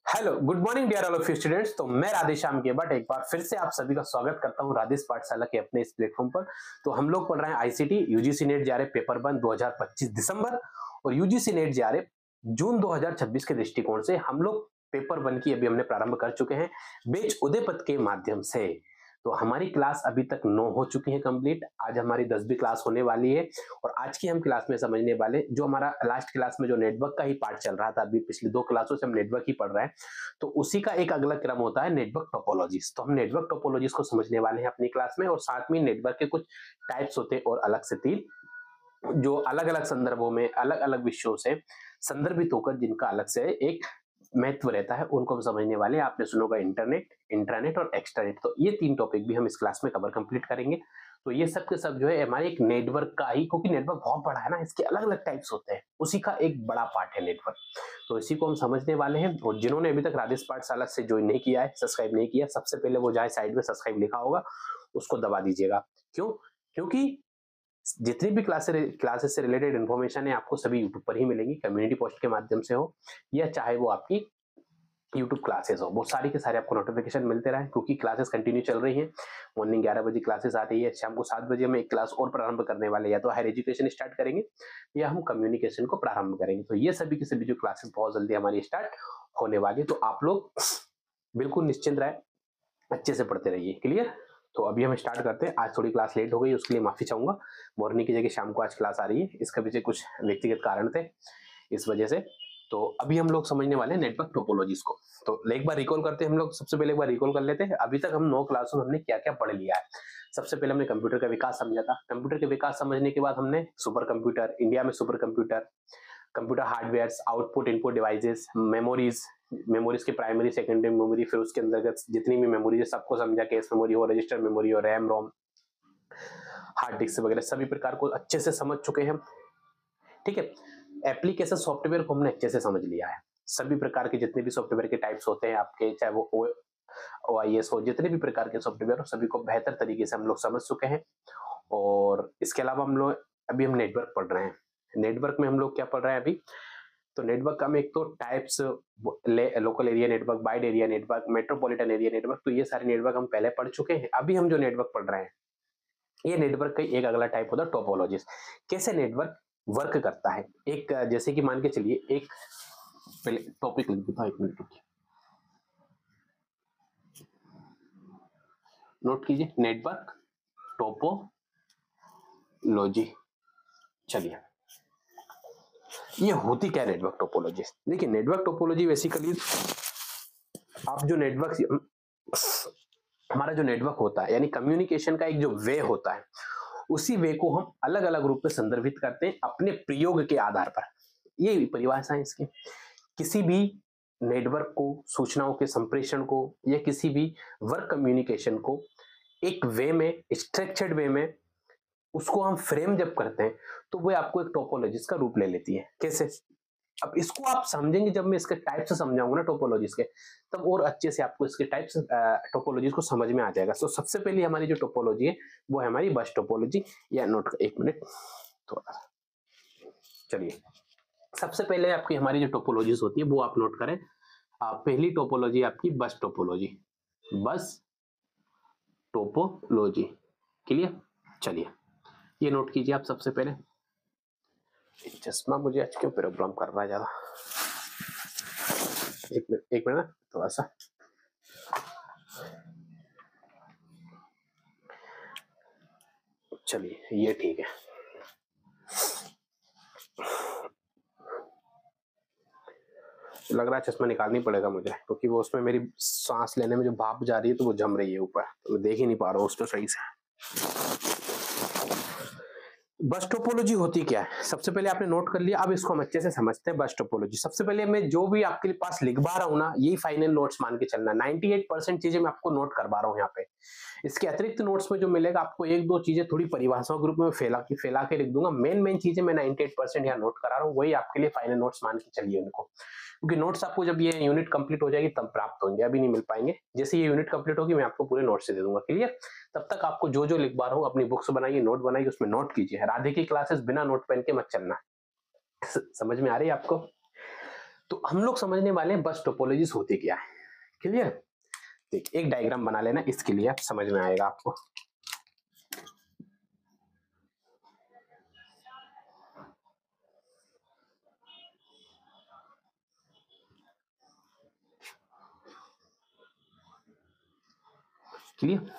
Hello good morning dear all of you students. तो मैं राधेश्याम के भट्ट एक बार फिर से आप सभी का स्वागत करता हूं राधेश पाठशाला के अपने इस प्लेटफॉर्म पर। तो हम लोग पढ़ रहे हैं ICT UGC net JRF paper 1 2025 दिसंबर और यूजीसी नेट जेआरएफ जून 2026 के दृष्टिकोण से हम लोग पेपर 1 की अभी हमने प्रारंभ कर चुके हैं बेच उदयपद के माध्यम से। तो हमारी क्लास अभी तक 9 हो चुकी है कंप्लीट। आज हमारी 10वीं क्लास होने वाली है और आज की हम क्लास में समझने वाले जो हमारा लास्ट क्लास में जो नेटवर्क का ही पार्ट चल रहा था, अभी पिछली 2 क्लासों से हम नेटवर्क ही पढ़ रहे हैं, तो उसी का एक अगला क्रम होता है नेटवर्क टोपोलॉजीज। तो हम नेटवर्क टोपोलॉजीज को समझने वाले हैं अपनी क्लास में और साथ में नेटवर्क के कुछ टाइप्स होते हैं और अलग से 3 जो अलग अलग संदर्भों में अलग अलग विषयों से संदर्भित होकर जिनका अलग से एक महत्व रहता है उनको हम समझने वाले हैं। आपने सुना होगा इंटरनेट, इंट्रानेट और एक्सट्रानेट। तो ये 3 टॉपिक भी हम इस क्लास में कवर कंप्लीट करेंगे। तो ये सब के सब जो है हमारे एक नेटवर्क का ही, क्योंकि नेटवर्क बहुत बड़ा है ना, इसके अलग अलग टाइप्स होते हैं, उसी का एक बड़ा पार्ट है नेटवर्क। तो इसी को हम समझने वाले हैं। और जिन्होंने अभी तक राधेश पाठशाला से ज्वाइन नहीं किया है, सब्सक्राइब नहीं किया, सबसे पहले वो जाए साइड में सब्सक्राइब लिखा होगा उसको दबा दीजिएगा। क्यों? क्योंकि जितनी भी क्लासेस से रिलेटेड इन्फॉर्मेशन है आपको सभी यूट्यूब पर ही मिलेगी, कम्युनिटी पोस्ट के माध्यम से हो या चाहे वो आपकी यूट्यूब क्लासेस हो, वो सारी के सारे आपको नोटिफिकेशन मिलते रहे, क्योंकि क्लासेस कंटिन्यू चल रही हैं। मॉर्निंग 11 बजे क्लासेस आ रही है, शाम को 7 बजे हम एक क्लास और प्रारंभ करने वाले, या तो हायर एजुकेशन स्टार्ट करेंगे या हम कम्युनिकेशन को प्रारंभ करेंगे। तो ये सभी की सभी जो क्लासेस बहुत जल्दी हमारी स्टार्ट होने वाली है। तो आप लोग बिल्कुल निश्चिंत रहे, अच्छे से पढ़ते रहिए। क्लियर? तो अभी हम स्टार्ट करते हैं। आज थोड़ी क्लास लेट हो गई, उसके लिए माफी चाहूंगा। मॉर्निंग की जगह शाम को आज क्लास आ रही है, इसके पीछे कुछ व्यक्तिगत कारण थे, इस वजह से। तो अभी हम लोग समझने वाले हैं नेटवर्क टोपोलॉजीज को। तो एक बार रिकॉल करते हैं हम लोग, सबसे पहले एक बार रिकॉल कर लेते हैं अभी तक हम 9 क्लासों में हमने क्या क्या पढ़ लिया है। सबसे पहले हमने कंप्यूटर का विकास समझा था। कंप्यूटर के विकास समझने के बाद हमने सुपर कंप्यूटर, इंडिया में super computer, computer hardware, output input devices, memories के प्राइमरी सेकेंडरी मेमोरी, फिर उसके अंतर्गत जितनी भी मेमोरी है सबको समझा, कैश मेमोरी हो, रजिस्टर मेमोरी हो, रैम रोम, हार्ड डिस्क वगैरह सभी प्रकार को अच्छे से समझ चुके हैं। ठीक है, एप्लीकेशन सॉफ्टवेयर को हमने अच्छे से समझ लिया है। सभी प्रकार के जितने भी सॉफ्टवेयर के टाइप्स होते हैं आपके, चाहे वो OIS हो, जितने भी प्रकार के सॉफ्टवेयर हो सभी को बेहतर तरीके से हम लोग समझ चुके हैं। और इसके अलावा हम नेटवर्क पढ़ रहे हैं। नेटवर्क में हम लोग क्या पढ़ रहे हैं अभी? तो नेटवर्क का हम एक तो types, local area network, wide area network, metropolitan area network, तो ये सारे नेटवर्क हम पहले पढ़ चुके हैं। अभी हम जो नेटवर्क पढ़ रहे हैं ये नेटवर्क का एक अगला टाइप होता है टोपोलॉजीज। कैसे नेटवर्क वर्क करता है, एक जैसे कि मान के चलिए, एक पहले टॉपिक लिख देता हूं, 1 मिनट रुकिए, नोट कीजिए, नेटवर्क टोपोलॉजी। चलिए, ये होती क्या है नेटवर्क टोपोलॉजी? देखिए, नेटवर्क टोपोलॉजी बेसिकली आप जो नेटवर्क, हमारा जो नेटवर्क होता है यानी कम्युनिकेशन का एक जो वे होता है, उसी वे को हम अलग अलग रूप में संदर्भित करते हैं अपने प्रयोग के आधार पर। ये परिभाषा है इसकी। किसी भी नेटवर्क को, सूचनाओं के संप्रेषण को या किसी भी वर्क कम्युनिकेशन को एक वे में, स्ट्रक्चर्ड वे में उसको हम फ्रेम जब करते हैं तो वो आपको एक टोपोलॉजीज का रूप ले लेती है। कैसे? अब इसको आप समझेंगे जब मैं इसके टाइप्स समझाऊंगा ना टोपोलॉजीज के, तब और अच्छे से आपको इसके टाइप्स टोपोलॉजीज को समझ में आ जाएगा। तो सबसे पहले हमारी जो टोपोलॉजी है वो है हमारी बस टोपोलॉजी, या नोट, 1 मिनट थोड़ा, चलिए सबसे पहले आपकी हमारी जो टोपोलॉजीज होती है वो आप नोट करें। पहली टोपोलॉजी आपकी बस टोपोलॉजी, बस टोपोलॉजी। क्लियर? चलिए ये नोट कीजिए आप सबसे पहले। चश्मा मुझे आज क्यों प्रॉब्लम कर रहा है ज्यादा, एक मिनट ना, थोड़ा सा। चलिए ये ठीक है। लग रहा है चश्मा निकालनी पड़ेगा मुझे, क्योंकि वो उसमें मेरी सांस लेने में जो भाप जा रही है तो वो जम रही है ऊपर, तो मैं देख ही नहीं पा रहा हूँ उसको सही से। बस टोपोलॉजी होती क्या है, सबसे पहले आपने नोट कर लिया। अब इसको हम अच्छे से समझते हैं। बस टोपोलॉजी, सबसे पहले मैं जो भी आपके पास लिखवा रहा हूं ना, यही फाइनल नोट्स मान के चलना। 98% चीजें मैं आपको नोट करवा रहा हूं यहाँ पे। इसके अतिरिक्त नोट्स में जो मिलेगा आपको, 1-2 चीजें थोड़ी परिभाषाओं के रूप में फैला के लिख दूंगा। मेन चीजें मैं 98% यहाँ नोट करा रहा हूँ, वही आपके लिए फाइनल नोट्स मान के चलिए उनको। क्योंकि नोट्स आपको जब ये यूनिट कंप्लीट हो जाएगी तब प्राप्त होंगे, अभी नहीं मिल पाएंगे। जैसे ये यूनिट कंप्लीट होगी मैं आपको पूरे नोट्स दे दूंगा। क्लियर? तब तक आपको जो जो लिखवा रहा हूँ अपनी बुक्स बनाइए, नोट बनाइए, उसमें नोट कीजिए। राधे की क्लासेस बिना नोट पेन के मत चलना। समझ में आ रही है आपको? तो हम लोग समझने वाले हैं बस टोपोलॉजीज होती क्या है। क्लियर? देखिए एक डायग्राम बना लेना, इसके लिए आप समझ में आएगा आपको। क्लियर?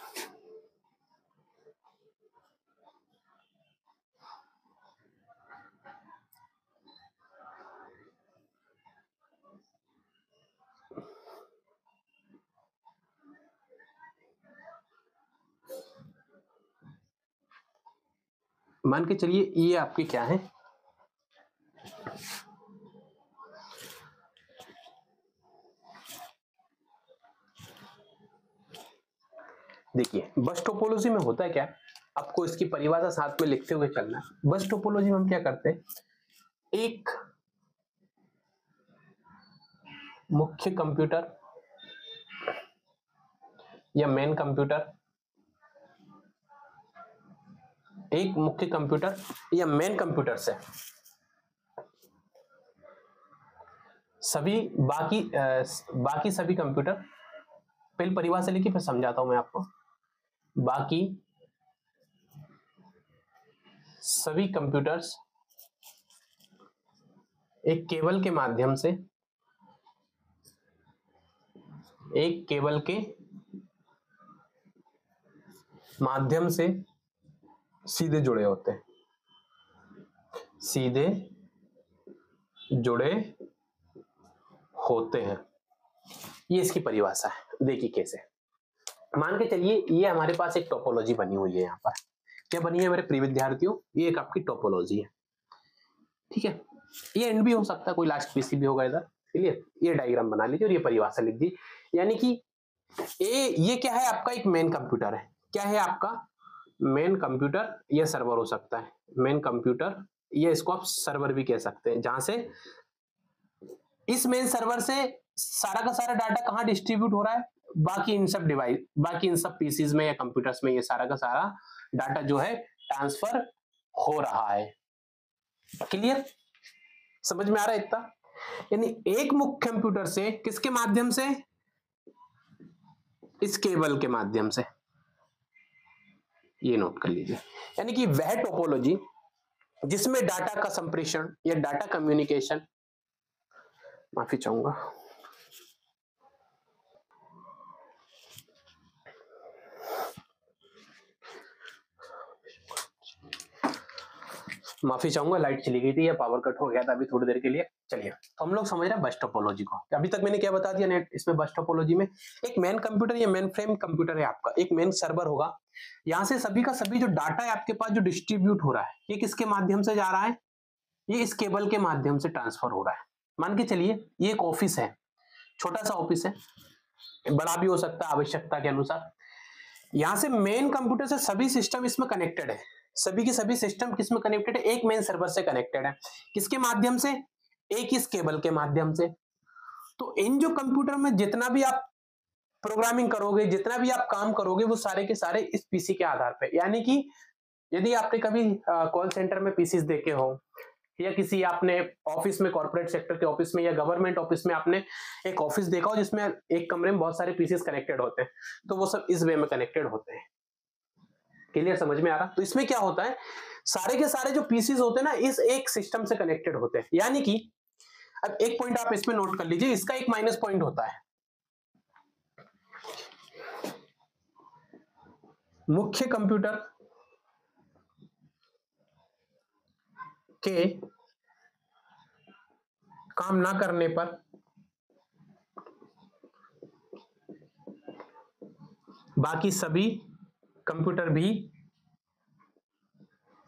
मान के चलिए ये आपके क्या है, देखिए बस टोपोलॉजी में होता है क्या, आपको इसकी परिभाषा साथ में लिखते हुए चलना है। बस टोपोलॉजी में हम क्या करते हैं, एक मुख्य कंप्यूटर या मेन कंप्यूटर, एक मुख्य कंप्यूटर या मेन कंप्यूटर से सभी बाकी सभी कंप्यूटर, पहले परिभाषा लिखी फिर समझाता हूं मैं आपको। बाकी सभी कंप्यूटर्स एक केबल के माध्यम से सीधे जुड़े होते हैं, सीधे जुड़े होते हैं। ये इसकी परिभाषा है। देखिए कैसे, मान के चलिए ये हमारे पास एक टोपोलॉजी बनी हुई है। यहाँ पर क्या बनी है मेरे प्रिय विद्यार्थियों, ये एक आपकी टोपोलॉजी है। ठीक है, ये एंड भी हो सकता है, कोई लास्ट पीसी भी होगा इधर। क्लियर? ये डायग्राम बना लीजिए और ये परिभाषा लिख दी। यानी कि ये क्या है, आपका एक मेन कंप्यूटर है। क्या है आपका मेन कंप्यूटर, ये सर्वर हो सकता है मेन कंप्यूटर, ये इसको आप सर्वर भी कह सकते हैं, जहां से इस मेन सर्वर से सारा का सारा डाटा कहां डिस्ट्रीब्यूट हो रहा है, बाकी इन सब पीसीज में या कंप्यूटर्स में ये सारा का सारा डाटा जो है ट्रांसफर हो रहा है। क्लियर? समझ में आ रहा है इतना? यानी एक मुख्य कंप्यूटर से किसके माध्यम से, इस केबल के माध्यम से, ये नोट कर लीजिए। यानी कि वह टोपोलॉजी जिसमें डाटा का संप्रेषण या डाटा कम्युनिकेशन, माफी चाहूंगा, लाइट चली गई थी या पावर कट हो गया था अभी थोड़ी देर के लिए। चलिए तो हम लोग समझ रहे हैं बस टोपोलॉजी को। अभी तक मैंने क्या बता दिया नेट, इसमें बस टोपोलॉजी में एक मेन कंप्यूटर या मेन फ्रेम कंप्यूटर है आपका, एक मेन सर्वर होगा। यहां से सभी का सभी जो डाटा है आपके पास जो डिस्ट्रीब्यूट हो रहा है, ये किसके माध्यम से जा रहा है, ये इस केबल के माध्यम से ट्रांसफर हो रहा है। मान के चलिए ये एक ऑफिस है, छोटा सा ऑफिस है, बड़ा भी हो सकता है आवश्यकता के अनुसार। यहां से मेन कंप्यूटर से सभी सिस्टम इसमें कनेक्टेड है, सभी के सभी सिस्टम किसमें कनेक्टेड है, एक मेन सर्वर से कनेक्टेड है। किसके माध्यम से, एक इस केबल के माध्यम से। तो इन जो कंप्यूटर में जितना भी आप प्रोग्रामिंग करोगे, जितना भी आप काम करोगे, वो सारे के सारे इस पीसी के आधार पे। यानी कि यदि आपने कभी कॉल सेंटर में पीसीस देखे हो, या किसी आपने ऑफिस में, कॉर्पोरेट सेक्टर के ऑफिस में या गवर्नमेंट ऑफिस में आपने एक ऑफिस देखा हो जिसमें एक कमरे में बहुत सारे पीसीस कनेक्टेड होते हैं, तो वो सब इस वे में कनेक्टेड होते हैं। क्लियर? समझ में आ रहा? तो इसमें क्या होता है, सारे के सारे जो पीसीस होते हैं ना, इस एक सिस्टम से कनेक्टेड होते हैं। यानी कि अब एक पॉइंट आप इसमें नोट कर लीजिए, इसका एक माइनस पॉइंट होता है। मुख्य कंप्यूटर के काम ना करने पर बाकी सभी कंप्यूटर भी,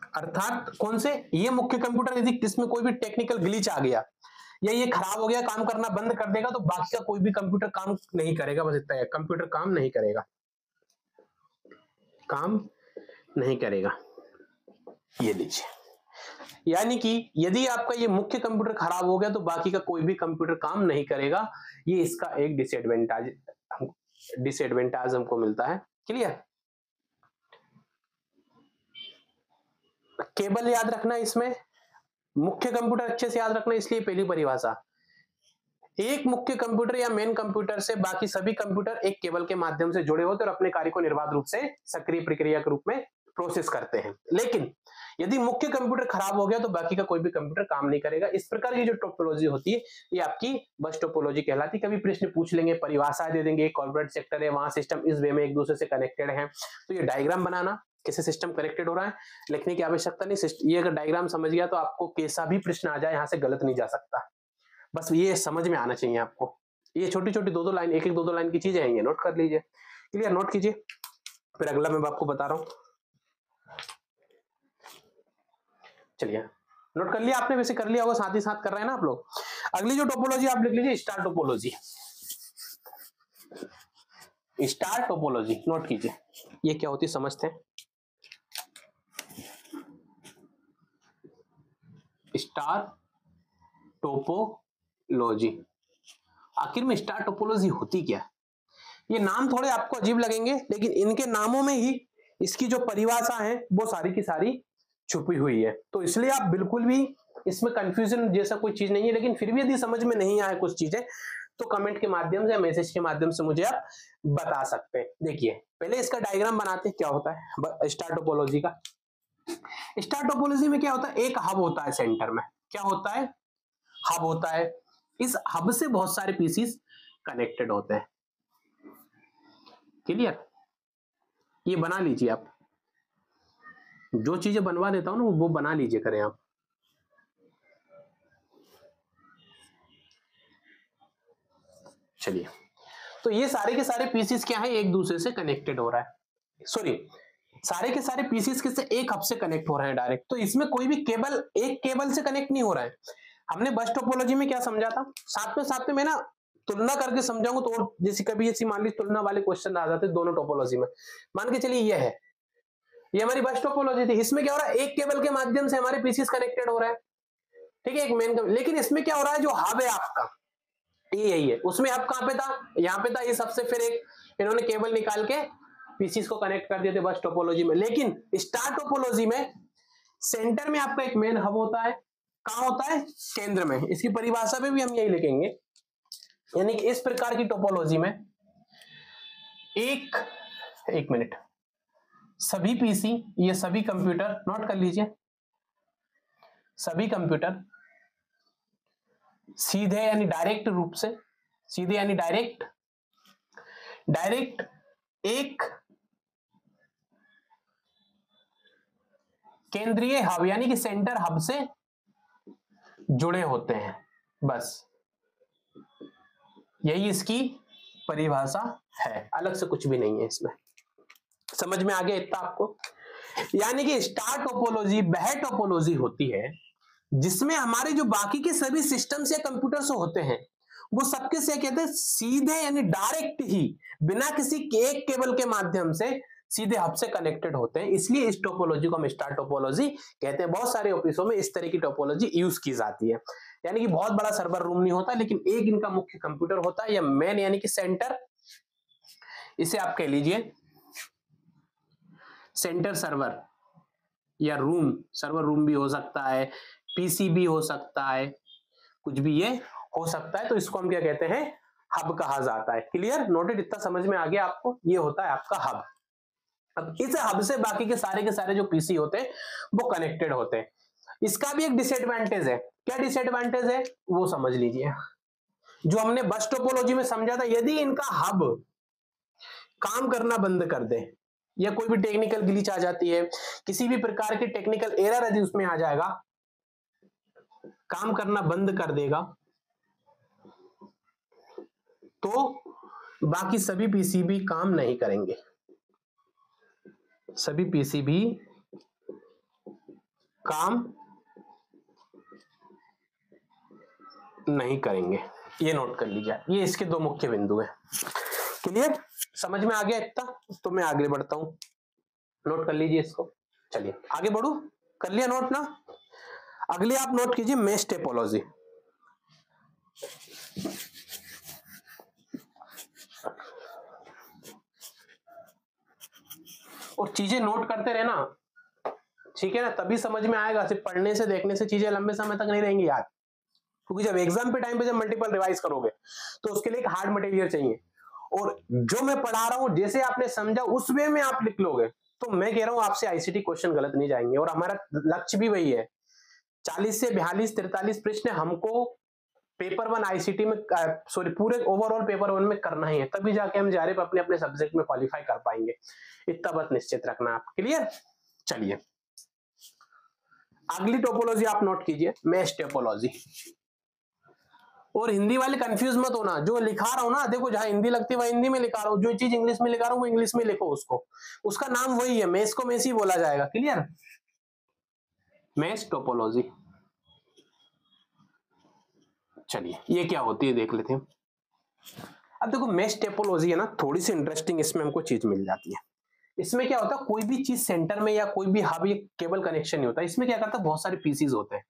अर्थात कौन से, ये मुख्य कंप्यूटर यदि इसमें कोई भी टेक्निकल ग्लिच आ गया या ये खराब हो गया, काम करना बंद कर देगा, तो बाकी का कोई भी कंप्यूटर काम नहीं करेगा। बस इतना है, कंप्यूटर काम नहीं करेगा, काम नहीं करेगा। ये लीजिए, यानी कि यदि आपका ये मुख्य कंप्यूटर खराब हो गया तो बाकी का कोई भी कंप्यूटर काम नहीं करेगा। ये इसका एक डिसएडवांटेज हमको मिलता है। क्लियर? केबल याद रखना, इसमें मुख्य कंप्यूटर अच्छे से याद रखना, इसलिए पहली परिभाषा एक मुख्य कंप्यूटर या मेन कंप्यूटर से बाकी सभी कंप्यूटर एक केबल के माध्यम से जुड़े होते हैं और अपने कार्य को निर्बाध रूप से सक्रिय प्रक्रिया के रूप में प्रोसेस करते हैं। लेकिन यदि मुख्य कंप्यूटर खराब हो गया तो बाकी का कोई भी कंप्यूटर काम नहीं करेगा। इस प्रकार की जो टोपोलॉजी होती है ये आपकी बस टोपोलॉजी कहलाती है। कभी प्रश्न पूछ लेंगे, परिभाषा दे देंगे, कॉर्पोरेट सेक्टर है, वहां सिस्टम इस वे में एक दूसरे से कनेक्टेड है, तो ये डायग्राम बनाना कैसे सिस्टम कनेक्टेड हो रहा है लिखने की आवश्यकता नहीं। ये अगर डायग्राम समझ गया तो आपको कैसा भी प्रश्न आ जाए यहाँ से गलत नहीं जा सकता। बस ये समझ में आना चाहिए आपको। ये छोटी छोटी दो लाइन, एक दो लाइन की चीजें हैं, ये नोट कर लीजिए। क्लियर, नोट कीजिए। फिर अगला मैं आपको बता रहा हूं। चलिए, नोट कर लिया आपने, वैसे कर लिया होगा, साथ ही साथ कर रहे हैं ना आप लोग। अगली जो टोपोलॉजी आप लिख लीजिए, star topology. Star topology note कीजिए, ये क्या होती है समझते हैं। स्टार टोपोलॉजी, आखिर में स्टार टोपोलॉजी होती क्या? ये नाम थोड़े आपको अजीब लगेंगे, लेकिन इनके नामों में ही इसकी जो परिभाषा है वो सारी की सारी छुपी हुई है। तो इसलिए आप बिल्कुल भी इसमें कंफ्यूजन जैसा कोई चीज नहीं है। लेकिन फिर भी यदि समझ में नहीं आए कुछ चीजें तो कमेंट के माध्यम से, मैसेज के माध्यम से मुझे आप बता सकते हैं। देखिए, पहले इसका डायग्राम बनाते हैं क्या होता है स्टार टोपोलॉजी का। स्टार टोपोलॉजी में क्या होता है, एक हब होता है सेंटर में। क्या होता है? हब होता है। इस हब से बहुत सारे पीसीस कनेक्टेड होते हैं। क्लियर, ये बना लीजिए आप, जो चीजें बनवा देता हूं ना वो बना लीजिए करें आप। चलिए, तो ये सारे के सारे पीसीस क्या है, एक दूसरे से कनेक्टेड हो रहा है। सॉरी, सारे के सारे पीसीस किससे, एक हब से कनेक्ट हो रहे हैं डायरेक्ट। तो इसमें कोई भी केबल, एक केबल से कनेक्ट नहीं हो रहा है। हमने बस टोपोलॉजी में क्या समझा था, साथ में मैं ना तुलना करके समझाऊंगा। तो जैसे कभी ऐसी मान ली तुलना वाले क्वेश्चन आ जाते दोनों टोपोलॉजी में। मान के चलिए ये हमारी बस टोपोलॉजी थी। इसमें क्या हो रहा है, एक केबल के माध्यम से हमारे पीसीस कनेक्टेड हो रहा है, ठीक है, एक मेन। लेकिन इसमें क्या हो रहा है, जो हब है आपका ये यही है। उसमें हब कहां पे था, यहाँ पे था। ये सबसे फिर एक इन्होंने केबल निकाल के पीसीस को कनेक्ट कर दिए थे बस टोपोलॉजी में। लेकिन स्टार टोपोलॉजी में सेंटर में आपका एक मेन हब होता है। कहां होता है, केंद्र में। इसकी परिभाषा में भी हम यही लिखेंगे, यानी कि इस प्रकार की टोपोलॉजी में एक मिनट, सभी पीसी, ये सभी कंप्यूटर नोट कर लीजिए, सभी कंप्यूटर सीधे यानी डायरेक्ट रूप से, सीधे यानी डायरेक्ट एक केंद्रीय हब यानी कि सेंटर हब से जुड़े होते हैं। बस यही इसकी परिभाषा है, अलग से कुछ भी नहीं है इसमें। समझ में आ गया इतना आपको? यानी कि स्टार टोपोलॉजी वह टोपोलॉजी होती है जिसमें हमारे जो बाकी के सभी सिस्टम्स या कंप्यूटर्स होते हैं वो सबके से कहते हैं सीधे यानी डायरेक्ट ही, बिना किसी एक केबल के माध्यम से सीधे हब से कनेक्टेड होते हैं। इसलिए इस टोपोलॉजी को हम स्टार टोपोलॉजी कहते हैं। बहुत सारे ऑफिसों में इस तरह की टोपोलॉजी यूज की जाती है। यानी कि बहुत बड़ा सर्वर रूम नहीं होता, लेकिन एक इनका मुख्य कंप्यूटर होता है या मेन यानी कि सेंटर, इसे आप कह लीजिए सेंटर सर्वर या रूम। सर्वर रूम भी हो सकता है, पीसी भी हो सकता है, कुछ भी ये हो सकता है। तो इसको हम क्या कहते हैं, हब कहा जाता है। क्लियर, नोटेड, इतना समझ में आ गया आपको? ये होता है आपका हब। अब इस हब से बाकी के सारे जो पीसी होते हैं वो कनेक्टेड होते हैं। इसका भी एक डिसएडवांटेज है। क्या डिसएडवांटेज है वो समझ लीजिए। जो हमने बस टोपोलॉजी में समझा था, यदि इनका हब काम करना बंद कर दे या कोई भी टेक्निकल ग्लिच आ जाती है, किसी भी प्रकार की टेक्निकल एरर यदि उसमें आ जाएगा, काम करना बंद कर देगा, तो बाकी सभी पीसीबी काम नहीं करेंगे। सभी पीसीबी काम नहीं करेंगे। ये नोट कर लीजिए, ये इसके दो मुख्य बिंदु हैं। क्लियर, समझ में आ गया इतना? तो मैं आगे बढ़ता हूं, नोट कर लीजिए इसको। चलिए आगे बढ़ू, कर लिया नोट ना? अगले आप नोट कीजिए मेश टोपोलॉजी। और चीजें नोट करते रहना, ठीक है ना, तभी समझ में आएगा। सिर्फ पढ़ने से देखने से चीजें लंबे समय तक नहीं रहेंगी याद। क्योंकि जब एग्जाम पे टाइम पे जब मल्टीपल रिवाइज करोगे तो उसके लिए एक हार्ड मटेरियल चाहिए, और जो मैं पढ़ा रहा हूं जैसे आपने समझा उस वे में आप लिख लोगे तो मैं कह रहा हूं आपसे आईसीटी क्वेश्चन गलत नहीं जाएंगे। और हमारा लक्ष्य भी वही है, 40 से 42 43 प्रश्न हमको पेपर वन आईसीटी में, सॉरी पूरे ओवरऑल पेपर वन में करना ही है, तभी जाके हम जारे अपने अपने सब्जेक्ट में क्वालिफाई कर पाएंगे। इतना बात निश्चित रखना आप। क्लियर? चलिए अगली टोपोलॉजी आप नोट कीजिए, मैश टोपोलॉजी। और हिंदी वाले कंफ्यूज मत होना, जो लिखा रहा हूं ना देखो, जहां हिंदी लगती है वह हिंदी में लिखा रहा हूं, जो चीज इंग्लिश में लिखा रहा हूं वो इंग्लिश में लिखो उसको, उसका नाम वही है, मैश को मैश ही बोला जाएगा। क्लियर? Mesh topology. चलिए ये क्या होती है देख लेते हैं। अब देखो मैश टोपोलॉजी है ना, थोड़ी सी इंटरेस्टिंग इसमें हमको चीज मिल जाती है। इसमें क्या होता है, कोई भी चीज सेंटर में या कोई भी हब या केबल कनेक्शन नहीं होता। इसमें क्या करता है, बहुत सारे पीसीज होते हैं।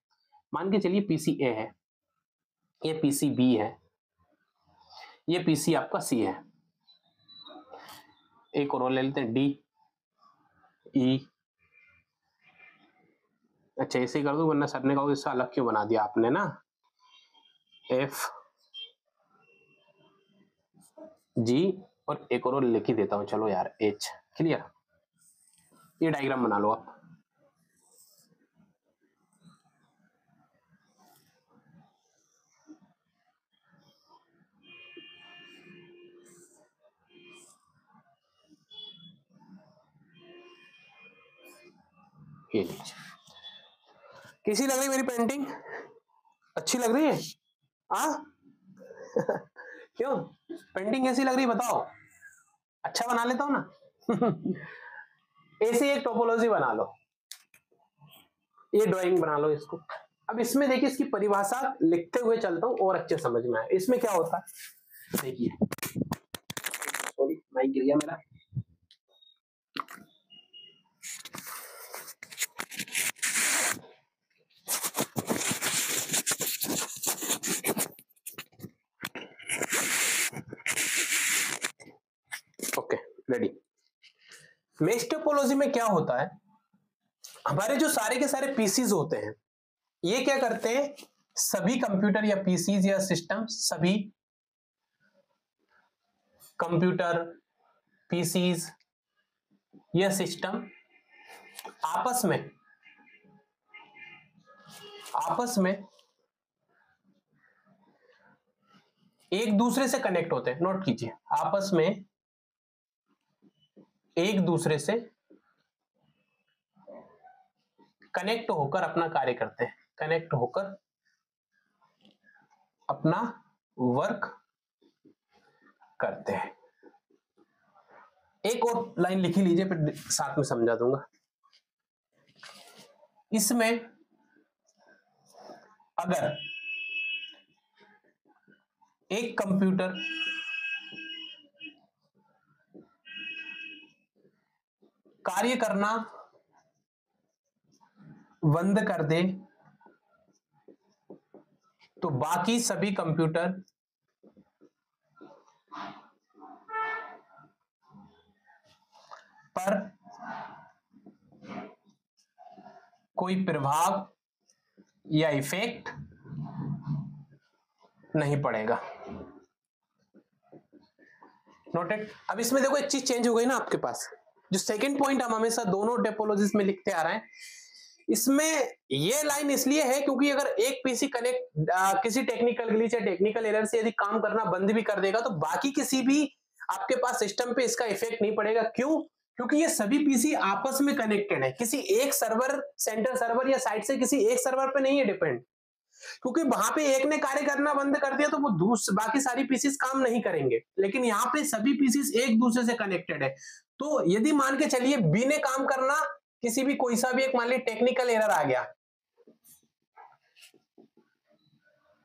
मान के चलिए पीसी ए है, ये पीसी बी है, ये पीसी आपका सी है, एक और ले लेते हैं डी ई। अच्छा ऐसे ही कर दो, वरना सर ने कहा इससे अलग क्यों बना दिया आपने ना, एफ जी, और एक और लिख ही देता हूं चलो यार, एच। क्लियर? ये डायग्राम बना लो आप। ये लीजिए, कैसी लग रही मेरी पेंटिंग? अच्छी लग रही है? क्यों पेंटिंग कैसी लग रही है बताओ? अच्छा बना लेता हूं ना। ऐसी एक टोपोलॉजी बना लो, ये ड्राइंग बना लो इसको। अब इसमें देखिए इसकी परिभाषा लिखते हुए चलता हूं और अच्छे समझ में आए। इसमें क्या होता है देखिए, सॉरी माइक गिर गया मेरा। Okay ready. मैश टोपोलॉजी में क्या होता है, हमारे जो सारे के सारे पीसीज होते हैं ये क्या करते हैं, सभी कंप्यूटर या पीसीज या सिस्टम, सभी कंप्यूटर पीसीज या सिस्टम आपस में एक दूसरे से कनेक्ट होते हैं। नोट कीजिए, आपस में एक दूसरे से कनेक्ट होकर अपना कार्य करते हैं, कनेक्ट होकर अपना वर्क करते हैं। एक और लाइन लिखी लीजिए फिर साथ में समझा दूंगा। इसमें अगर एक कंप्यूटर कार्य करना बंद कर दे तो बाकी सभी कंप्यूटर पर कोई प्रभाव या इफेक्ट नहीं पड़ेगा। नोटेड? अब इसमें देखो एक चीज चेंज हो गई ना आपके पास, जो सेकंड पॉइंट हम हमेशा दोनों टोपोलॉजीज में लिखते आ रहे हैं, इसमें ये लाइन इसलिए है क्योंकि अगर एक पीसी कनेक्ट किसी टेक्निकल ग्लिच या टेक्निकल एरर से यदि काम करना बंद भी कर देगा तो बाकी किसी भी आपके पास सिस्टम पे इसका इफेक्ट नहीं पड़ेगा। क्यों? क्योंकि ये सभी पीसी आपस में कनेक्टेड है, किसी एक सर्वर, सेंटर सर्वर या साइट से किसी एक सर्वर पे नहीं है डिपेंड। क्योंकि वहां पे एक ने कार्य करना बंद कर दिया तो वो बाकी सारी पीसीस काम नहीं करेंगे, लेकिन यहाँ पे सभी पीसीस एक दूसरे से कनेक्टेड है। तो यदि मान के चलिए बी ने काम करना, किसी भी कोई सा भी एक मान लीजिए टेक्निकल एरर आ गया,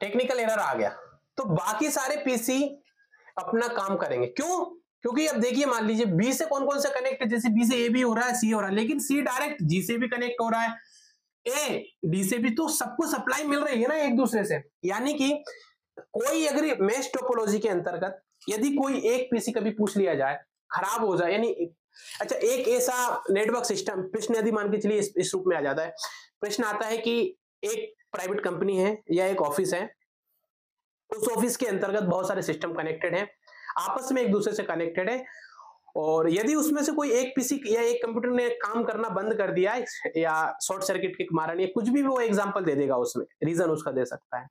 टेक्निकल एरर आ गया तो बाकी सारे पीसी अपना काम करेंगे। क्यों? क्योंकि अब देखिए मान लीजिए बी से कौन कौन से कनेक्ट है, जैसे बी से ए भी हो रहा है, सी हो रहा है, लेकिन सी डायरेक्ट जी से भी कनेक्ट हो रहा है, ए डी से भी, तो सबको सप्लाई मिल रही है ना एक दूसरे से। यानी कि कोई अगर मैश टोपोलॉजी के अंतर्गत यदि कोई एक पीसी कभी पूछ लिया जाए, खराब हो जाए, यानी अच्छा एक ऐसा नेटवर्क सिस्टम प्रश्न यदि मान के चलिए इस रूप में आ जाता है, प्रश्न आता है कि एक प्राइवेट कंपनी है या एक ऑफिस है उस ऑफिस के अंतर्गत बहुत सारे सिस्टम कनेक्टेड हैं, आपस में एक दूसरे से कनेक्टेड है, और यदि उसमें से कोई एक पीसी या एक कंप्यूटर ने काम करना बंद कर दिया है या शॉर्ट सर्किट के कारण या कुछ भी वो एग्जांपल दे देगा, उसमें रीजन उसका दे सकता है,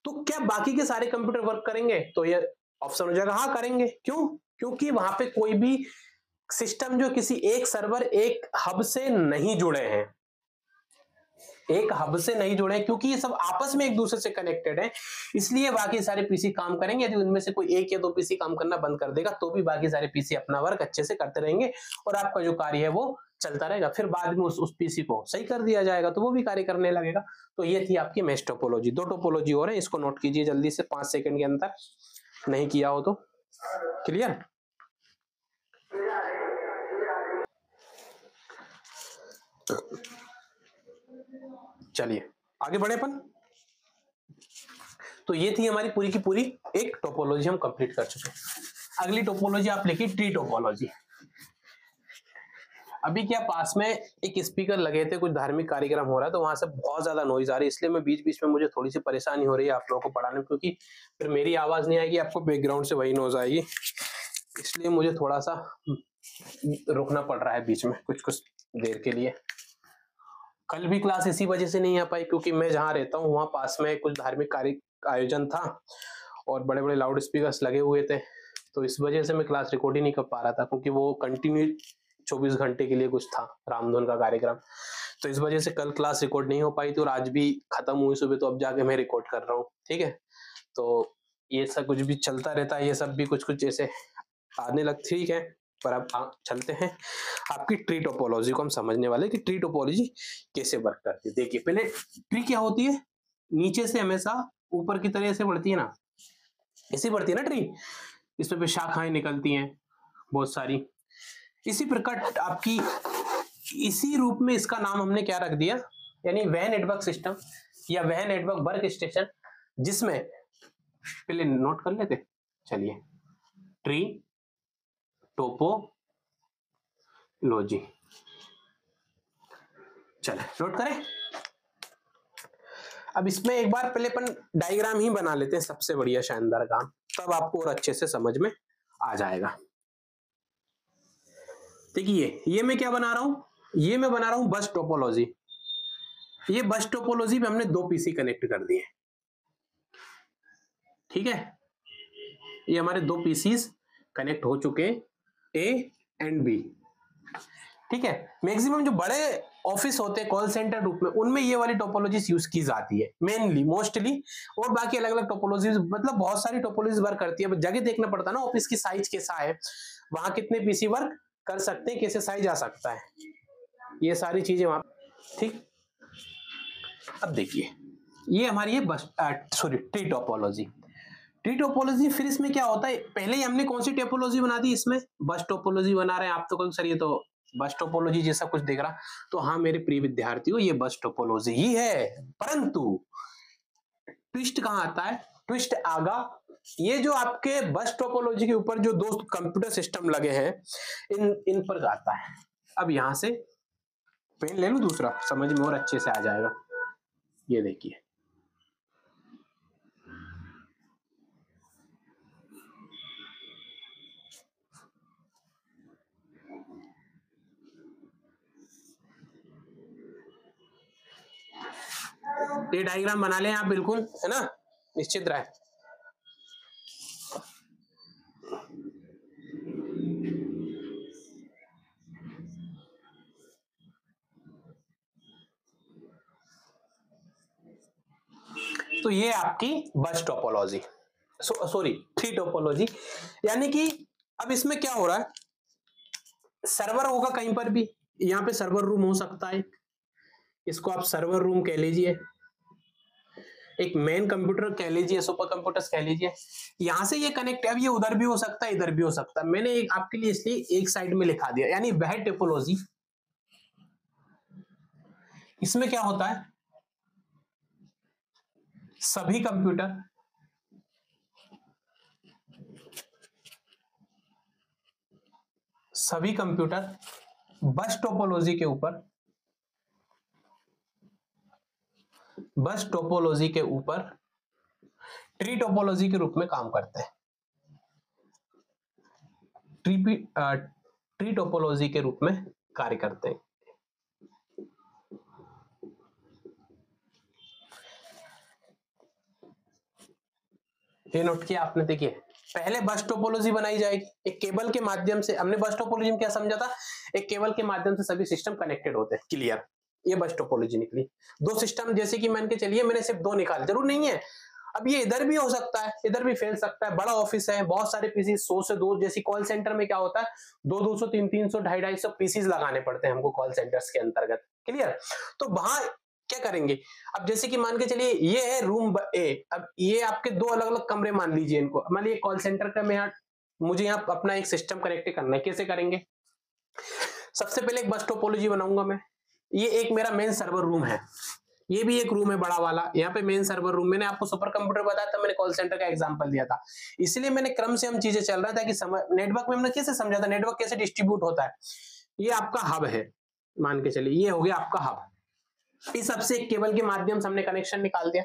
तो क्या बाकी के सारे कंप्यूटर वर्क करेंगे? तो ये ऑप्शन हो जाएगा हाँ करेंगे। क्यों? क्योंकि वहां पे कोई भी सिस्टम जो किसी एक सर्वर एक हब से नहीं जुड़े हैं, एक हब से नहीं जुड़े हैं, क्योंकि ये सब आपस में एक दूसरे से कनेक्टेड है, इसलिए बाकी सारे पीसी काम करेंगे। यदि उनमें से कोई एक या दो पीसी काम करना बंद कर देगा तो भी बाकी सारे पीसी अपना वर्क अच्छे से करते रहेंगे और आपका जो कार्य है वो चलता रहेगा। फिर बाद में उस पीसी को सही कर दिया जाएगा तो वो भी कार्य करने लगेगा। तो ये थी आपकी मेश टोपोलॉजी। दो टोपोलॉजी और है, इसको नोट कीजिए जल्दी से 5 सेकंड के अंदर, नहीं किया हो तो। क्लियर? चलिए आगे बढ़े अपन। तो ये थी हमारी पूरी की पूरी एक टोपोलॉजी हम कंप्लीट कर चुके हैं। अगली टोपोलॉजी आप लिखिए ट्री टोपोलॉजी। अभी क्या पास में एक स्पीकर लगे थे, कुछ धार्मिक कार्यक्रम हो रहा है तो वहां से बहुत ज्यादा नॉइज आ रही है, इसलिए मैं बीच बीच में मुझे थोड़ी सी परेशानी हो रही है आप लोगों को पढ़ाने में, क्योंकि फिर मेरी आवाज नहीं आएगी, आपको बैकग्राउंड से वही नॉइज आएगी, इसलिए मुझे थोड़ा सा रुकना पड़ रहा है बीच में कुछ कुछ देर के लिए। कल भी क्लास इसी वजह से नहीं आ पाई क्योंकि मैं जहाँ रहता हूँ वहाँ पास में कुछ धार्मिक कार्य आयोजन था और बड़े बड़े लाउड स्पीकर्स लगे हुए थे, तो इस वजह से मैं क्लास रिकॉर्ड ही नहीं कर पा रहा था, क्योंकि वो कंटिन्यू 24 घंटे के लिए कुछ था रामधुन का कार्यक्रम, तो इस वजह से कल क्लास रिकॉर्ड नहीं हो पाई थी और आज भी खत्म हुई सुबह, तो अब जाके मैं रिकॉर्ड कर रहा हूँ। ठीक है, तो ये सब कुछ भी चलता रहता है, ये सब भी कुछ कुछ जैसे आने लग, ठीक है। पर अब चलते हैं आपकी ट्री टोपोलॉजी को हम समझने वाले कि ट्री टोपोलॉजी कैसे वर्क करती है। देखिए पहले ट्री क्या होती है, नीचे से हमेशा ऊपर की तरह से बढ़ती है ना, ऐसी बढ़ती है ना ट्री, इसमें शाखाएं निकलती हैं बहुत सारी। इसी प्रकार आपकी इसी रूप में इसका नाम हमने क्या रख दिया, यानी वह नेटवर्क सिस्टम या वह नेटवर्क वर्क स्टेशन जिसमें, पहले नोट कर लेते, चलिए ट्री टोपोलॉजी, चले नोट करें। अब इसमें एक बार पहले अपन डायग्राम ही बना लेते हैं, सबसे बढ़िया शानदार काम, तब आपको और अच्छे से समझ में आ जाएगा। देखिए ये मैं क्या बना रहा हूं, ये मैं बना रहा हूं बस टोपोलॉजी। ये बस टोपोलॉजी में हमने दो पीसी कनेक्ट कर दिए, ठीक है, ये हमारे दो पीसीज कनेक्ट हो चुके ए एंड बी। ठीक है, मैक्सिमम जो बड़े ऑफिस होते हैं कॉल सेंटर रूप में, उनमें ये वाली टोपोलॉजीज यूज की जाती है मेनली, मोस्टली, और बाकी अलग अलग टोपोलॉजीज, मतलब बहुत सारी टोपोलॉजीज वर्क करती है। जगह देखना पड़ता है ना, ऑफिस की साइज कैसा है, वहां कितने पीसी वर्क कर सकते हैं, कैसे साइज आ सकता है, ये सारी चीजें वहां। ठीक, अब देखिए ये हमारी है बस sorry tree topology. Tree topology, फिर इसमें क्या होता है, पहले ही हमने कौन सी टोपोलॉजी बना दी, इसमें बस टोपोलॉजी बना रहे हैं आप, तो कल सर ये तो बस टोपोलॉजी जैसा कुछ देख रहा, तो हाँ मेरे प्रिय विद्यार्थियों ये बस टोपोलॉजी ही है, परंतु ट्विस्ट कहां आता है, ट्विस्ट आगा, ये जो आपके बस टोपोलॉजी के ऊपर जो दो कंप्यूटर सिस्टम लगे हैं, इन पर आता है। अब यहां से पेन ले लूं दूसरा, समझ में और अच्छे से आ जाएगा। ये देखिए ये डायग्राम बना लें आप, बिल्कुल है ना, निश्चित रहे। तो ये आपकी बस टोपोलॉजी, सॉरी ट्री टोपोलॉजी, यानी कि अब इसमें क्या हो रहा है, सर्वर होगा कहीं पर भी, यहाँ पे सर्वर रूम हो सकता है, इसको आप सर्वर रूम कह लीजिए, एक मेन कंप्यूटर कह लीजिए, सुपर कंप्यूटर्स कह लीजिए, यहां से ये कनेक्ट, अब ये उधर भी हो सकता है इधर भी हो सकता है, मैंने एक आपके लिए इसलिए एक साइड में लिखा दिया, यानी वह टोपोलॉजी। इसमें क्या होता है, सभी कंप्यूटर बस टोपोलॉजी के ऊपर, बस टोपोलॉजी के ऊपर ट्री टोपोलॉजी के रूप में काम करते हैं, ट्री टोपोलॉजी के रूप में कार्य करते हैं। ये नोट किया आपने, देखिए पहले बस टोपोलॉजी बनाई जाएगी, एक केबल के माध्यम से। हमने बस टोपोलॉजी में क्या समझा था, एक केबल के माध्यम से सभी सिस्टम कनेक्टेड होते हैं, क्लियर। ये बस टोपोलॉजी निकली। दो सिस्टम जैसे कि मान के चलिए मैंने सिर्फ दो निकाले, जरूर नहीं है, अब ये इधर भी हो सकता है, इधर भी फैल सकता है, बड़ा ऑफिस है, बहुत सारे पीसीस, 100 से 2, जैसे कॉल सेंटर में क्या होता है 200 300 250 पीसीस लगाने पड़ते हैं हमको कॉल सेंटर्स के अंतर्गत, क्लियर। तो वहां क्या करेंगे, अब जैसे कि मान के चलिए ये है रूम ए, अब ये आपके दो अलग अलग कमरे मान लीजिए इनको, मान लीजिए कॉल सेंटर का मुझे यहाँ अपना एक सिस्टम कनेक्ट करना है, कैसे करेंगे। सबसे पहले एक बस टोपोलॉजी बनाऊंगा मैं, ये एक मेरा मेन सर्वर रूम है, ये भी एक रूम है बड़ा वाला, यहाँ पे मेन सर्वर रूम। मैंने आपको सुपर कंप्यूटर बताया था, मैंने कॉल सेंटर का एग्जांपल दिया था, इसलिए मैंने क्रम से हम चीजें चल रहा था कि नेटवर्क में हमने कैसे समझा था, नेटवर्क कैसे डिस्ट्रीब्यूट होता है। ये आपका हब है, मान के चलिए ये हो गया आपका हब, इस हब से एक केबल के माध्यम से हमने कनेक्शन निकाल दिया।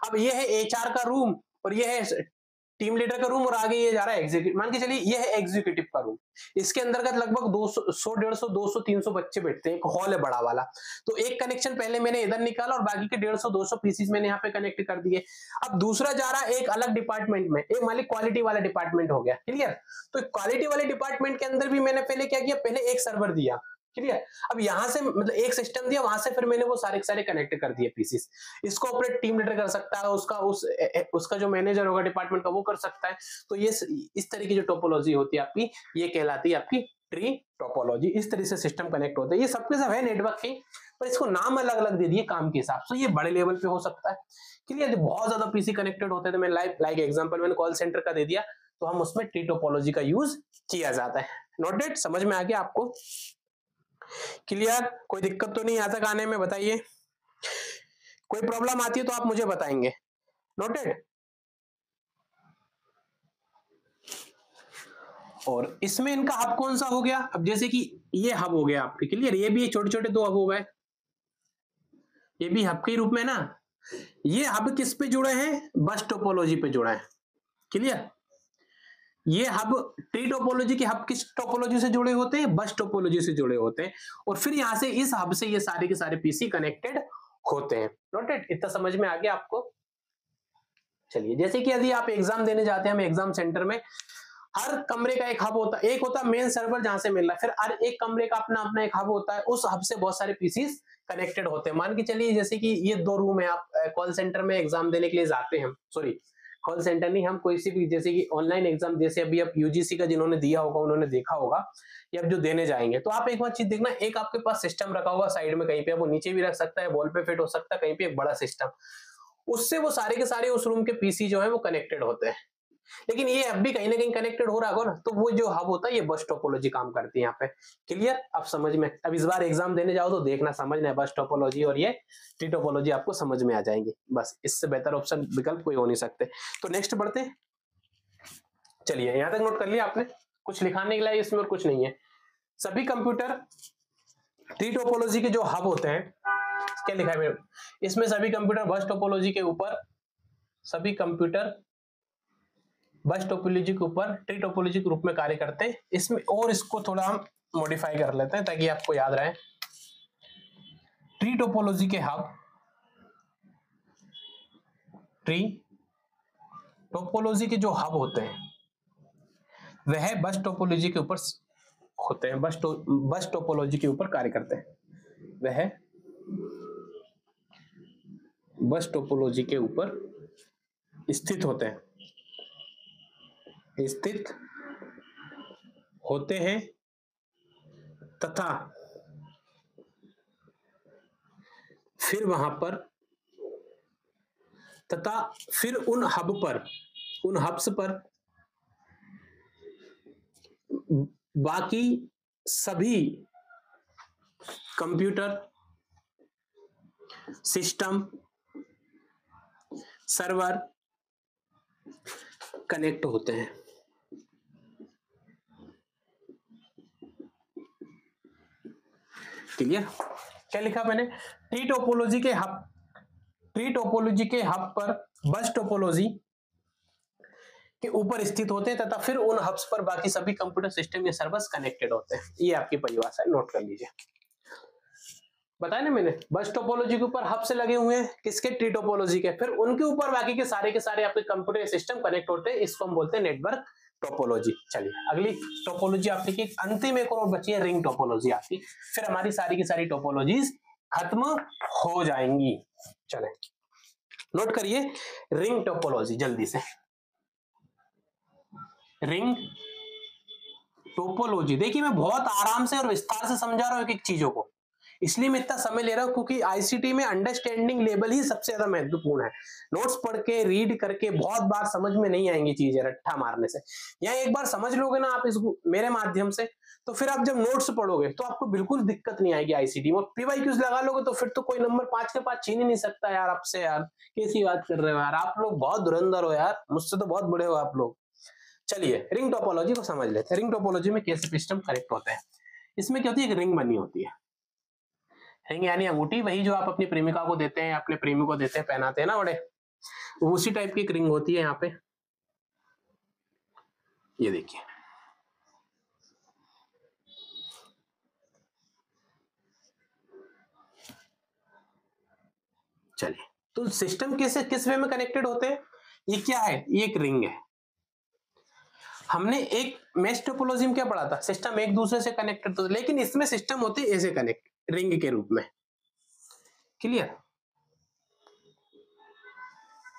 अब ये है एचआर का रूम और ये है टीम लीडर का रूम और आगे ये जा रहा है एग्जीक्यूटिव, मान के चलिए ये है एग्जीक्यूटिव का रूम। इसके अंतर्गत लगभग 200 150 200 300 बच्चे बैठते हैं, एक हॉल है बड़ा वाला। तो एक कनेक्शन पहले मैंने इधर निकाला और बाकी के 150 200 पीसीस मैंने यहाँ पे कनेक्ट कर दिए। अब दूसरा जा रहा है एक अलग डिपार्टमेंट में, एक मान ली क्वालिटी वाला डिपार्टमेंट हो गया, क्लियर। तो क्वालिटी वाले डिपार्टमेंट के अंदर भी मैंने पहले क्या किया, पहले एक सर्वर दिया, क्लियर। अब यहां से मतलब एक सिस्टम दिया, वहां से फिर मैंने वो सारे सारे कनेक्ट कर दिए पीसीस। इसको ऑपरेट टीम लीडर कर सकता है, उसका जो मैनेजर होगा डिपार्टमेंट का वो कर सकता है। तो ये इस तरह की जो टोपोलॉजी होती है आपकी, ये कहलाती है आपकी ट्री टोपोलॉजी। इस तरह से सिस्टम कनेक्ट होते हैं, ये सबके सब है नेटवर्क के, पर इसको नाम अलग अलग दे दिए काम के हिसाब से। ये बड़े लेवल पे हो सकता है, क्लियर। बहुत ज्यादा पीसी कनेक्टेड होते हैं तो मैं लाइक एग्जांपल मैंने कॉल सेंटर का दे दिया, तो हम उसमें ट्री टोपोलॉजी का यूज किया जाता है। नोटेड, समझ में आ गया आपको, क्लियर। कोई दिक्कत तो नहीं यहाँ तक आने में, बताइए। कोई प्रॉब्लम आती है तो आप मुझे बताएंगे। नोटेड। और इसमें इनका हब कौन सा हो गया, अब जैसे कि ये हब हो गया आपके, क्लियर। ये भी छोटे छोटे दो हब हो गए, ये भी हब के रूप में ना। ये हब किस पे जुड़े हैं, बस टोपोलॉजी पे जुड़ा है, क्लियर। ये हब ट्री टोपोलॉजी के हब किस टोपोलॉजी से जुड़े होते हैं, बस टोपोलॉजी से जुड़े होते हैं। और फिर यहां से इस हब से ये सारे के सारे पीसी कनेक्टेड होते हैं। नोटेड, इतना समझ में आ गया आपको। चलिए, जैसे कि यदि आप एग्जाम देने जाते हैं, हम एग्जाम सेंटर में हर कमरे का एक हब होता है, एक होता है मेन सर्वर जहां से मिल रहा है, फिर हर एक कमरे का अपना अपना एक हब होता है, उस हब से बहुत सारे पीसीस कनेक्टेड होते हैं। मान के चलिए जैसे कि ये दो रूम है, आप कॉल सेंटर में एग्जाम देने के लिए जाते हैं, सॉरी कॉल सेंटर नहीं, हम कोई सी भी जैसे कि ऑनलाइन एग्जाम, जैसे अभी आप यूजीसी का जिन्होंने दिया होगा उन्होंने देखा होगा, या जो देने जाएंगे, तो आप एक बार चीज देखना, एक आपके पास सिस्टम रखा होगा साइड में, कहीं पे वो नीचे भी रख सकता है, वॉल पे फिट हो सकता है, कहीं पे एक बड़ा सिस्टम, उससे वो सारे के सारे उस रूम के पीसी जो है वो कनेक्टेड होते हैं। लेकिन ये अब भी कहीं ना कहीं कनेक्टेड हो रहा होगा ना, तो वो जो हब होता है ये बस टोपोलॉजी काम करती है यहाँ पे, क्लियर। अब समझ में, अब इस बार एग्जाम देने जाओ तो देखना, समझना है बस टोपोलॉजी और ये ट्री टोपोलॉजी आपको समझ में आ जाएंगे, बस इससे बेहतर ऑप्शन विकल्प कोई हो नहीं सकते। तो नेक्स्ट बढ़ते, चलिए यहां तक नोट कर लिया आपने, कुछ लिखाने के लिए इसमें और कुछ नहीं है। सभी कंप्यूटर ट्री टोपोलॉजी के जो हब होते हैं, क्या लिखा है इसमें, सभी कंप्यूटर बस टोपोलॉजी के ऊपर, सभी कंप्यूटर बस टोपोलॉजी के ऊपर ट्री टोपोलॉजी के रूप में कार्य करते हैं। इसमें और इसको थोड़ा हम मॉडिफाई कर लेते हैं ताकि आपको याद रहे। ट्री टोपोलॉजी के हब, ट्री टोपोलॉजी के जो हब होते हैं वह बस टोपोलॉजी के ऊपर होते हैं, बस टोपोलॉजी के ऊपर कार्य करते हैं, वह बस टोपोलॉजी के ऊपर स्थित होते हैं, स्थित होते हैं तथा फिर वहां पर, तथा फिर उन हब्स पर बाकी सभी कंप्यूटर सिस्टम सर्वर कनेक्ट होते हैं। क्लियर, क्या लिखा मैंने, ट्री टोपोलॉजी के हब पर बस टोपोलॉजी के ऊपर स्थित होते हैं तथा फिर उन हब्स पर बाकी सभी कंप्यूटर सिस्टम या सर्वर्स कनेक्टेड होते हैं। ये आपकी परिभाषा है, नोट कर लीजिए। बताया ना मैंने, बस टोपोलॉजी के ऊपर हब से लगे हुए हैं, किसके, ट्री टोपोलॉजी के, फिर उनके ऊपर बाकी के सारे आपके कंप्यूटर सिस्टम कनेक्ट होते हैं, इसको हम बोलते हैं नेटवर्क टोपोलॉजी। चलिए अगली टोपोलॉजी आपकी की अंतिम एक और बची है, रिंग टोपोलॉजी आपकी, फिर हमारी सारी की सारी टोपोलॉजीज खत्म हो जाएंगी। चले नोट करिए रिंग टोपोलॉजी जल्दी से। रिंग टोपोलॉजी देखिए मैं बहुत आराम से और विस्तार से समझा रहा हूं एक एक चीजों को, इसलिए मैं इतना समय ले रहा हूं क्योंकि आईसीटी में अंडरस्टैंडिंग लेवल ही सबसे ज्यादा महत्वपूर्ण है। नोट्स पढ़ के रीड करके बहुत बार समझ में नहीं आएंगी चीजें रट्टा मारने से। यहाँ एक बार समझ लोगे ना आप इसको मेरे माध्यम से, तो फिर आप जब नोट्स पढ़ोगे तो आपको बिल्कुल दिक्कत नहीं आएगी आईसीटी में। पीवाईक्यूज लगा लोगे तो फिर तो कोई नंबर 5 के 5 छीन ही नहीं सकता यार आपसे। यार कैसी बात कर रहे हो यार, आप लोग बहुत धुरंधर हो यार, मुझसे तो बहुत बड़े हो आप लोग। चलिए रिंग टोपोलॉजी को समझ लेते हैं। रिंग टोपोलॉजी में कैसे सिस्टम कनेक्ट होते हैं। इसमें क्या होती है, एक रिंग बनी होती है। रिंग यानी अंगूठी, वही जो आप अपनी प्रेमिका को देते हैं, अपने प्रेमी को देते हैं, पहनाते हैं ना बड़े, उसी टाइप की एक रिंग होती है यहाँ पे। ये देखिए चलिए तो सिस्टम कैसे किस वे में कनेक्टेड होते हैं। ये क्या है, ये एक रिंग है। हमने एक मेश टोपोलॉजी में क्या पढ़ा था, सिस्टम एक दूसरे से कनेक्टेड तो, लेकिन इसमें सिस्टम होते हैं ऐसे कनेक्ट, रिंग के रूप में। क्लियर,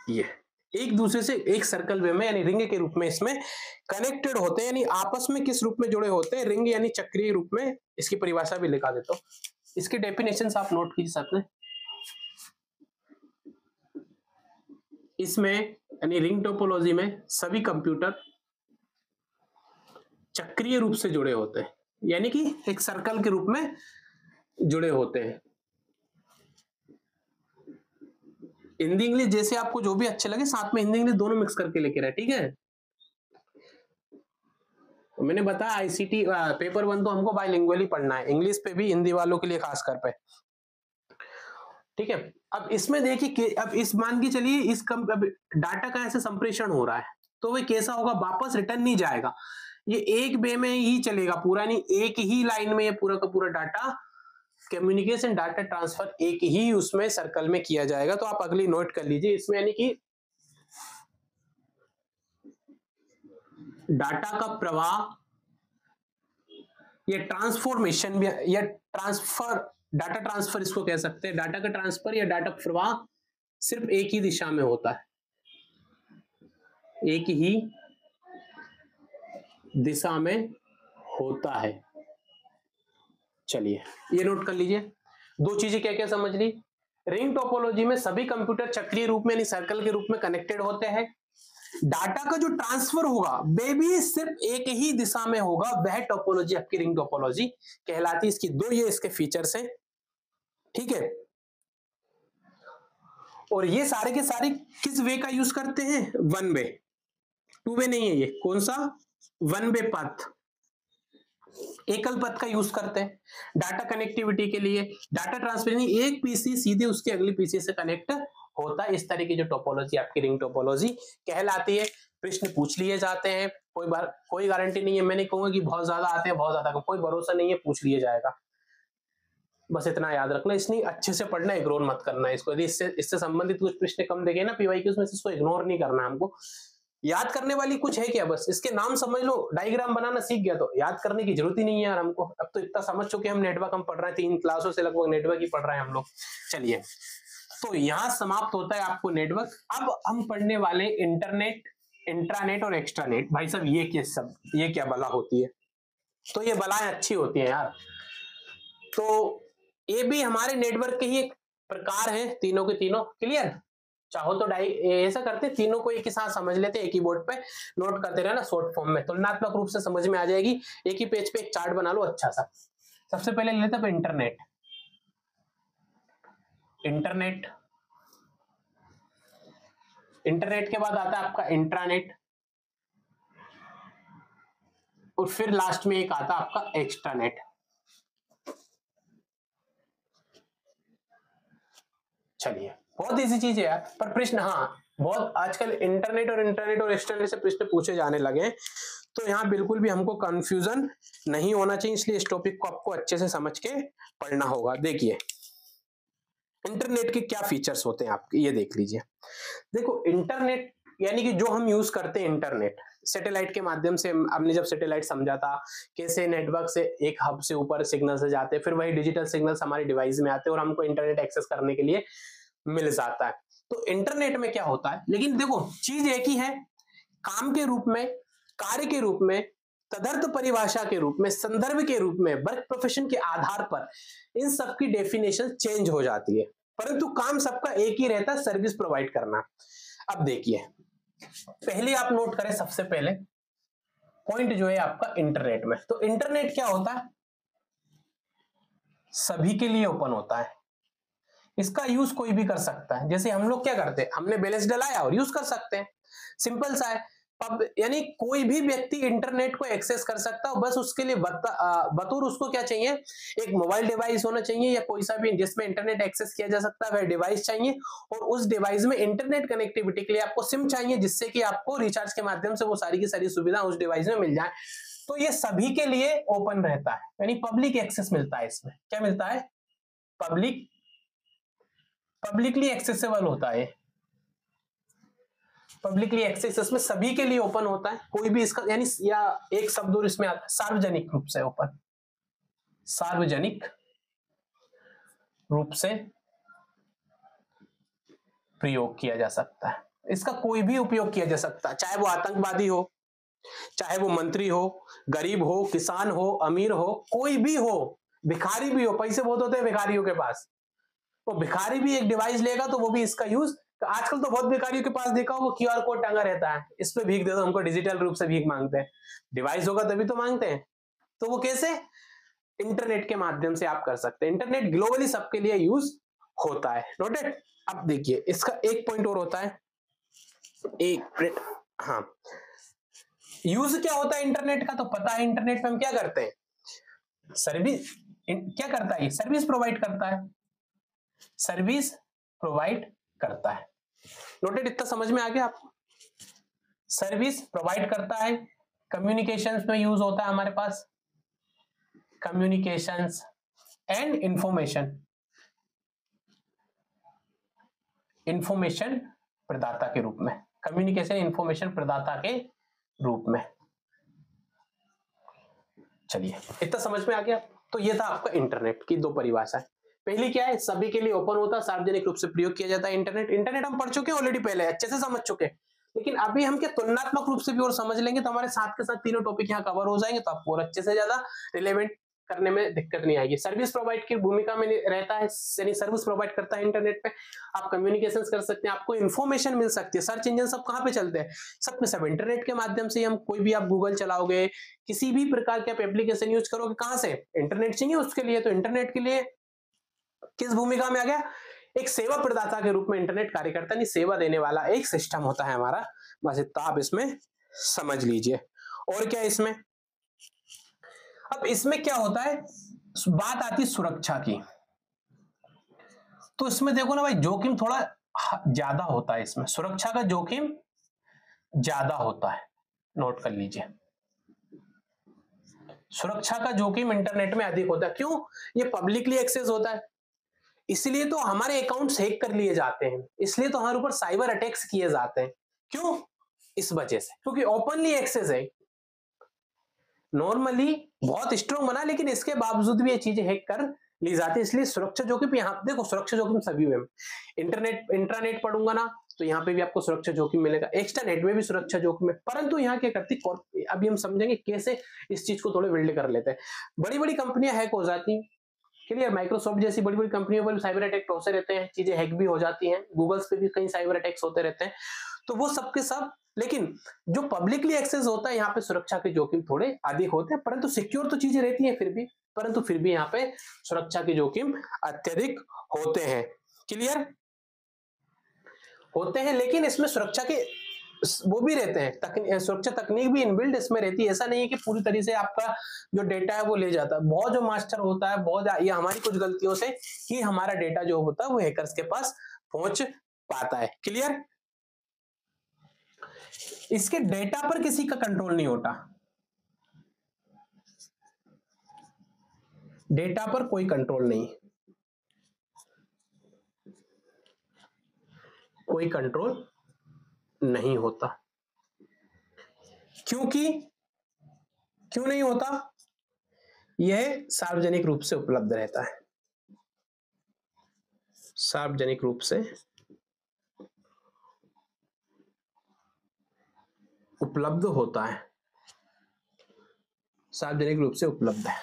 ये एक दूसरे से एक सर्कल वे में यानी रिंग के रूप में इसमें कनेक्टेड होते हैं, यानी आपस में किस रूप में जुड़े होते हैं, रिंग यानी चक्रीय रूप में। इसकी परिभाषा भी लिखा देता हूं, इसकी डेफिनेशन आप नोट कीजिए साथ में। इसमें यानी रिंग टोपोलॉजी में सभी कंप्यूटर चक्रीय रूप से जुड़े होते हैं, यानी कि एक सर्कल के रूप में जुड़े होते हैं। हिंदी इंग्लिश जैसे आपको जो भी अच्छे लगे, साथ में हिंदी इंग्लिश दोनों मिक्स करके लेके रहे, ठीक है। तो मैंने बताया आईसीटी पेपर 1 तो हमको बाइलिंगुअली पढ़ना है, इंग्लिश पे भी, हिंदी वालों के लिए खासकर पे, ठीक है। अब इसमें देखिए कि अब इस मान के चलिए इस डाटा का ऐसे संप्रेषण हो रहा है, तो वह कैसा होगा, वापस रिटर्न नहीं जाएगा, ये एक वे में ही चलेगा पूरा, नहीं एक ही लाइन में ये पूरा का पूरा डाटा कम्युनिकेशन डाटा ट्रांसफर एक ही उसमें सर्कल में किया जाएगा। तो आप अगली नोट कर लीजिए इसमें, यानी कि डाटा का प्रवाह या ट्रांसफॉर्मेशन भी, या ट्रांसफर, डाटा ट्रांसफर इसको कह सकते हैं। डाटा का ट्रांसफर या डाटा प्रवाह सिर्फ एक ही दिशा में होता है, एक ही दिशा में होता है। चलिए ये नोट कर लीजिए। दो चीजें क्या क्या समझ ली, रिंग टोपोलॉजी में सभी कंप्यूटर चक्रीय रूप में यानी सर्कल के रूप में कनेक्टेड होते हैं। डाटा का जो ट्रांसफर होगा वे भी सिर्फ एक ही दिशा में होगा, वह टोपोलॉजी आपकी रिंग टोपोलॉजी कहलाती है। इसकी दो ये इसके फीचर्स हैं, ठीक है। और ये सारे के सारे किस वे का यूज करते हैं, वन वे, टू वे नहीं है। ये कौन सा, वन वे पथ, एकल पथ का यूज करते हैं डाटा कनेक्टिविटी के लिए। डाटा ट्रांसफर एक पीसी सीधे उसके अगली पीसी से कनेक्ट होता है। इस तरह की जो टोपोलॉजी आपकी रिंग टोपोलॉजी कहलाती है। प्रश्न पूछ लिए जाते हैं, कोई गारंटी नहीं है, मैं नहीं कहूंगा कि बहुत ज्यादा आते हैं, बहुत ज्यादा कोई भरोसा नहीं है, पूछ लिया जाएगा, बस इतना याद रखना। इसलिए अच्छे से पढ़ना, इग्नोर मत करना इसको। यदि इससे संबंधित कुछ प्रश्न कम देखे ना पीवाईक्यूज में, इसको इग्नोर नहीं करना हमको। याद करने वाली कुछ है क्या, बस इसके नाम समझ लो, डायग्राम बनाना सीख गया तो याद करने की जरूरत ही नहीं है यार हमको। अब तो इतना समझ चुके हम, नेटवर्क हम पढ़ रहे हैं, 3 क्लासों से लगभग नेटवर्क ही पढ़ रहे हैं हम लोग। चलिए तो यहां समाप्त होता है आपको नेटवर्क। अब हम पढ़ने वाले इंटरनेट, इंट्रानेट और एक्स्ट्रानेट। भाई साहब ये क्या बला होती है, तो ये बलाएं अच्छी होती है यार। तो ये भी हमारे नेटवर्क के ही एक प्रकार है, तीनों के तीनों। क्लियर, चाहो तो ऐसा करते तीनों को एक ही साथ समझ लेते, एक ही बोर्ड पे नोट करते रहना शॉर्ट फॉर्म में, तुलनात्मक रूप से समझ में आ जाएगी। एक ही पेज पे एक चार्ट बना लो अच्छा सा। सबसे पहले लेते हैं इंटरनेट। इंटरनेट के बाद आता है आपका इंट्रानेट, और फिर लास्ट में एक आता है आपका एक्स्ट्रानेट। चलिए बहुत इजी चीज है यार, पर प्रश्न, हाँ बहुत आजकल इंटरनेट और एक्सटर्नेट से प्रश्न पूछे जाने लगे हैं, तो यहाँ बिल्कुल भी हमको कंफ्यूजन नहीं होना चाहिए, इसलिए इस टॉपिक को आपको अच्छे से समझ के पढ़ना होगा। देखिए इंटरनेट के क्या फीचर्स होते हैं आपके, ये देख लीजिए। देखो इंटरनेट यानी कि जो हम यूज करते हैं इंटरनेट सैटेलाइट के माध्यम से, हमने जब सैटेलाइट समझा था कैसे नेटवर्क से एक हब से ऊपर सिग्नल से जाते हैं, फिर वही डिजिटल सिग्नल्स हमारे डिवाइस में आते हैं और हमको इंटरनेट एक्सेस करने के लिए मिल जाता है। तो इंटरनेट में क्या होता है, लेकिन देखो चीज एक ही है, काम के रूप में, कार्य के रूप में, तदर्थ परिभाषा के रूप में, संदर्भ के रूप में, वर्क प्रोफेशन के आधार पर इन सब की डेफिनेशन चेंज हो जाती है, परंतु काम सबका एक ही रहता है, सर्विस प्रोवाइड करना। अब देखिए पहले आप नोट करें, सबसे पहले पॉइंट जो है आपका इंटरनेट में, तो इंटरनेट क्या होता है, सभी के लिए ओपन होता है, इसका यूज कोई भी कर सकता है। जैसे हम लोग क्या करते हैं, हमने बैलेंस डलाया और यूज कर सकते हैं, सिंपल सा है। यानी कोई भी व्यक्ति इंटरनेट को एक्सेस कर सकता है, बस उसके लिए बतौर उसको क्या चाहिए, एक मोबाइल डिवाइस होना चाहिए या कोई सा भी जिसमें इंटरनेट एक्सेस किया जा सकता है वह डिवाइस चाहिए, और उस डिवाइस में इंटरनेट कनेक्टिविटी के लिए आपको सिम चाहिए, जिससे कि आपको रिचार्ज के माध्यम से वो सारी की सारी सुविधा उस डिवाइस में मिल जाए। तो ये सभी के लिए ओपन रहता है, यानी पब्लिक एक्सेस मिलता है। इसमें क्या मिलता है, पब्लिकली एक्सेसिबल होता है, पब्लिकली एक्सेस, इसमें सभी के लिए ओपन होता है, कोई भी इसका यानी या एक शब्द और इसमें आता है सार्वजनिक रूप से ओपन, सार्वजनिक रूप से प्रयोग किया जा सकता है, इसका कोई भी उपयोग किया जा सकता है, चाहे वो आतंकवादी हो, चाहे वो मंत्री हो, गरीब हो, किसान हो, अमीर हो, कोई भी हो, भिखारी भी हो, पैसे बहुत होते हैं भिखारियों के पास, तो भिखारी भी एक डिवाइस लेगा तो वो भी इसका यूज, तो आजकल तो बहुत भिखारियों के पास देखा वो क्यूआर कोड टंगा रहता है, इस पे भीख दे दो, हमको डिजिटल रूप से भीख मांगते हैं, डिवाइस होगा तभी तो मांगते हैं। तो वो कैसे, इंटरनेट के माध्यम से आप कर सकते हैं, इंटरनेट ग्लोबली सबके लिए यूज होता है, नोटेड। अब देखिए इसका एक पॉइंट और होता है, एक मिनट, हाँ, यूज क्या होता है इंटरनेट का, तो पता है इंटरनेट पे हम क्या करते हैं, सर्विस, क्या करता है, सर्विस प्रोवाइड करता है, सर्विस प्रोवाइड करता है, नोटेड, इतना समझ में आ गया आपको, सर्विस प्रोवाइड करता है, कम्युनिकेशंस में यूज होता है हमारे पास, कम्युनिकेशंस एंड इंफॉर्मेशन, इंफॉर्मेशन प्रदाता के रूप में, कम्युनिकेशन इंफॉर्मेशन प्रदाता के रूप में। चलिए इतना समझ में आ गया। तो ये था आपका इंटरनेट की दो परिभाषाएं, पहली क्या है, सभी के लिए ओपन होता है, सार्वजनिक रूप से प्रयोग किया जाता है इंटरनेट, इंटरनेट हम पढ़ चुके हैं ऑलरेडी, पहले अच्छे से समझ चुके हैं, लेकिन अभी हम क्या तुलनात्मक रूप से भी और समझ लेंगे, तो हमारे साथ के साथ तीनों टॉपिक यहाँ कवर हो जाएंगे, तो आपको और अच्छे से ज्यादा रिलेवेंट करने में दिक्कत नहीं आएगी। सर्विस प्रोवाइड की भूमिका में रहता है, यानी सर्विस प्रोवाइड करता है इंटरनेट पे, आप कम्युनिकेशन कर सकते हैं, आपको इन्फॉर्मेशन मिल सकती है, सर्च इंजन सब कहाँ पे चलते हैं, सब पे सब इंटरनेट के माध्यम से। हम कोई भी आप गूगल चलाओगे, किसी भी प्रकार के आप एप्लीकेशन यूज करोगे, कहां से, इंटरनेट चाहिए उसके लिए, तो इंटरनेट के लिए किस भूमिका में आ गया, एक सेवा प्रदाता के रूप में इंटरनेट कार्य करता है, सेवा देने वाला एक सिस्टम होता है हमारा, बस इतना आप इसमें समझ लीजिए। और क्या इसमें, अब इसमें क्या होता है, बात आती है सुरक्षा की, तो इसमें देखो ना भाई, जोखिम थोड़ा ज्यादा होता है, इसमें सुरक्षा का जोखिम ज्यादा होता है, नोट कर लीजिए, सुरक्षा का जोखिम इंटरनेट में अधिक होता है, क्यों, ये पब्लिकली एक्सेस होता है, इसलिए तो हमारे अकाउंट्स हैक कर लिए जाते हैं, इसलिए तो हमारे ऊपर साइबर अटैक्स किए जाते हैं, क्यों, इस वजह से, क्योंकि ओपनली एक्सेस है, नॉर्मली बहुत स्ट्रॉन्ग बना, लेकिन इसके बावजूद भी ये चीजें हैक कर ली जाती है, इसलिए सुरक्षा जोखिम, यहाँ देखो सुरक्षा जोखिम सभी में, इंटरनेट पढ़ूंगा ना, तो यहाँ पे भी आपको सुरक्षा जोखिम मिलेगा, एक्स्ट्रानेट में भी सुरक्षा जोखिम है, परंतु यहाँ क्या करती, अभी हम समझेंगे कैसे इस चीज को थोड़े बिल्ड कर लेते हैं। बड़ी बड़ी कंपनियां हैक हो जाती हैं, क्लियर, माइक्रोसॉफ्ट जैसी बड़ी बड़ी कंपनियों पर साइबर अटैक होते रहते हैं, चीजें हैक भी हो जाती हैं, गूगल्स पे भी कई साइबर अटैक्स होते रहते हैं, तो वो सबके सब, लेकिन जो पब्लिकली एक्सेस होता है यहाँ पे सुरक्षा के जोखिम थोड़े अधिक होते हैं, परंतु सिक्योर तो चीजें रहती हैं फिर भी, परंतु फिर भी यहाँ पे सुरक्षा के जोखिम अत्यधिक होते हैं, क्लियर होते हैं, लेकिन इसमें सुरक्षा के वो भी रहते हैं, सुरक्षा तकनीक भी इनबिल्ड इसमें रहती है, ऐसा नहीं है कि पूरी तरीके से आपका जो डेटा है वो ले जाता है, बहुत जो मास्टर होता है, बहुत ये हमारी कुछ गलतियों से ही हमारा डेटा जो होता है वो हैकर्स के पास पहुंच पाता है, क्लियर। इसके डेटा पर किसी का कंट्रोल नहीं होता, डेटा पर कोई कंट्रोल नहीं, कोई कंट्रोल नहीं होता। क्योंकि क्यों नहीं होता? यह सार्वजनिक रूप से उपलब्ध रहता है, सार्वजनिक रूप से उपलब्ध होता है, सार्वजनिक रूप से उपलब्ध है।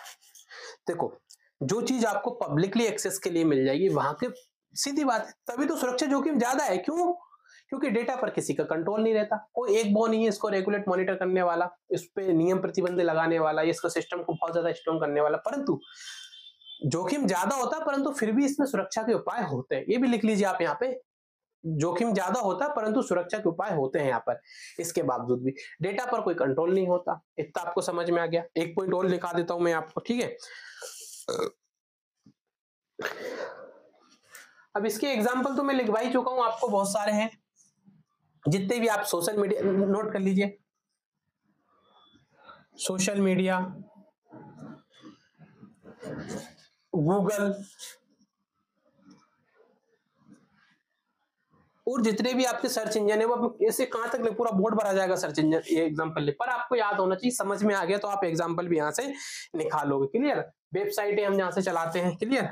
देखो, जो चीज आपको पब्लिकली एक्सेस के लिए मिल जाएगी वहां के, सीधी बात है, तभी तो सुरक्षा जोखिम ज्यादा है। क्यों? क्योंकि डेटा पर किसी का कंट्रोल नहीं रहता, कोई एक वो नहीं है इसको रेगुलेट मॉनिटर करने वाला, इस पे नियम प्रतिबंध लगाने वाला, इसको सिस्टम को बहुत ज्यादा स्ट्रॉन्ग करने वाला। परंतु जोखिम ज्यादा होता है, परंतु फिर भी इसमें सुरक्षा के उपाय होते हैं। ये भी लिख लीजिए आप यहाँ पे, जोखिम ज्यादा होता है परंतु सुरक्षा के उपाय होते हैं यहाँ पर। इसके बावजूद भी डेटा पर कोई कंट्रोल नहीं होता। इतना आपको समझ में आ गया। एक पॉइंट और लिखा देता हूं मैं आपको, ठीक है। अब इसके एग्जाम्पल तो मैं लिखवा ही चुका हूं आपको, बहुत सारे हैं, जितने भी आप सोशल मीडिया नोट कर लीजिए, सोशल मीडिया, गूगल, और जितने भी आपके सर्च इंजन है वो ऐसे कहां तक पूरा बोर्ड भरा जाएगा सर्च इंजन, ये एग्जांपल लिख, पर आपको याद होना चाहिए। समझ में आ गया तो आप एग्जांपल भी यहां से निकालोगे। क्लियर? वेबसाइट हम यहां से चलाते हैं। क्लियर?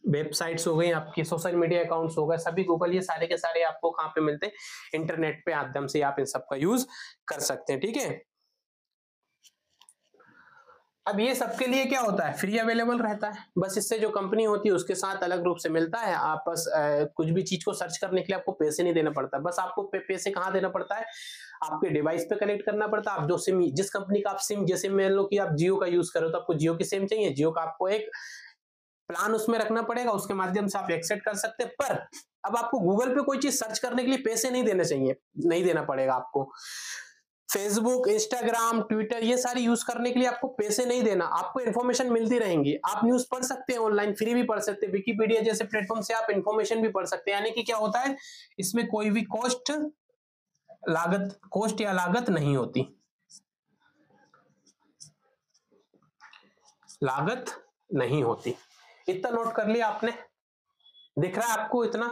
वेबसाइट्स हो गई आपकी, सोशल मीडिया अकाउंट्स हो गए, सभी गूगल, ये सारे के सारे आपको कहां पे मिलते हैं? इंटरनेट पे माध्यम से आप इन सब का यूज कर सकते हैं। ठीक है। अब ये सबके लिए क्या होता है? फ्री अवेलेबल रहता है। बस इससे जो कंपनी होती है उसके साथ अलग रूप से मिलता है। आप बस कुछ भी चीज को सर्च करने के लिए आपको पैसे नहीं देना पड़ता। बस आपको पैसे कहाँ देना पड़ता है? आपके डिवाइस पे कनेक्ट करना पड़ता है। आप जो सिम, जिस कंपनी का आप सिम, जैसे मान लो कि आप जियो का यूज करो तो आपको जियो की सिम चाहिए, जियो का आपको एक प्लान उसमें रखना पड़ेगा, उसके माध्यम से आप एक्सेप्ट कर सकते हैं। पर अब आपको गूगल पे कोई चीज सर्च करने के लिए पैसे नहीं देने चाहिए, नहीं देना पड़ेगा आपको। फेसबुक, इंस्टाग्राम, ट्विटर, ये सारी यूज करने के लिए आपको पैसे नहीं देना, आपको इन्फॉर्मेशन मिलती रहेंगी। आप न्यूज पढ़ सकते हैं ऑनलाइन, फ्री भी पढ़ सकते हैं। विकिपीडिया जैसे प्लेटफॉर्म से आप इन्फॉर्मेशन भी पढ़ सकते हैं। यानी कि क्या होता है, इसमें कोई भी कॉस्ट या लागत नहीं होती, लागत नहीं होती। इतना नोट कर लिया आपने? दिख रहा है आपको इतना?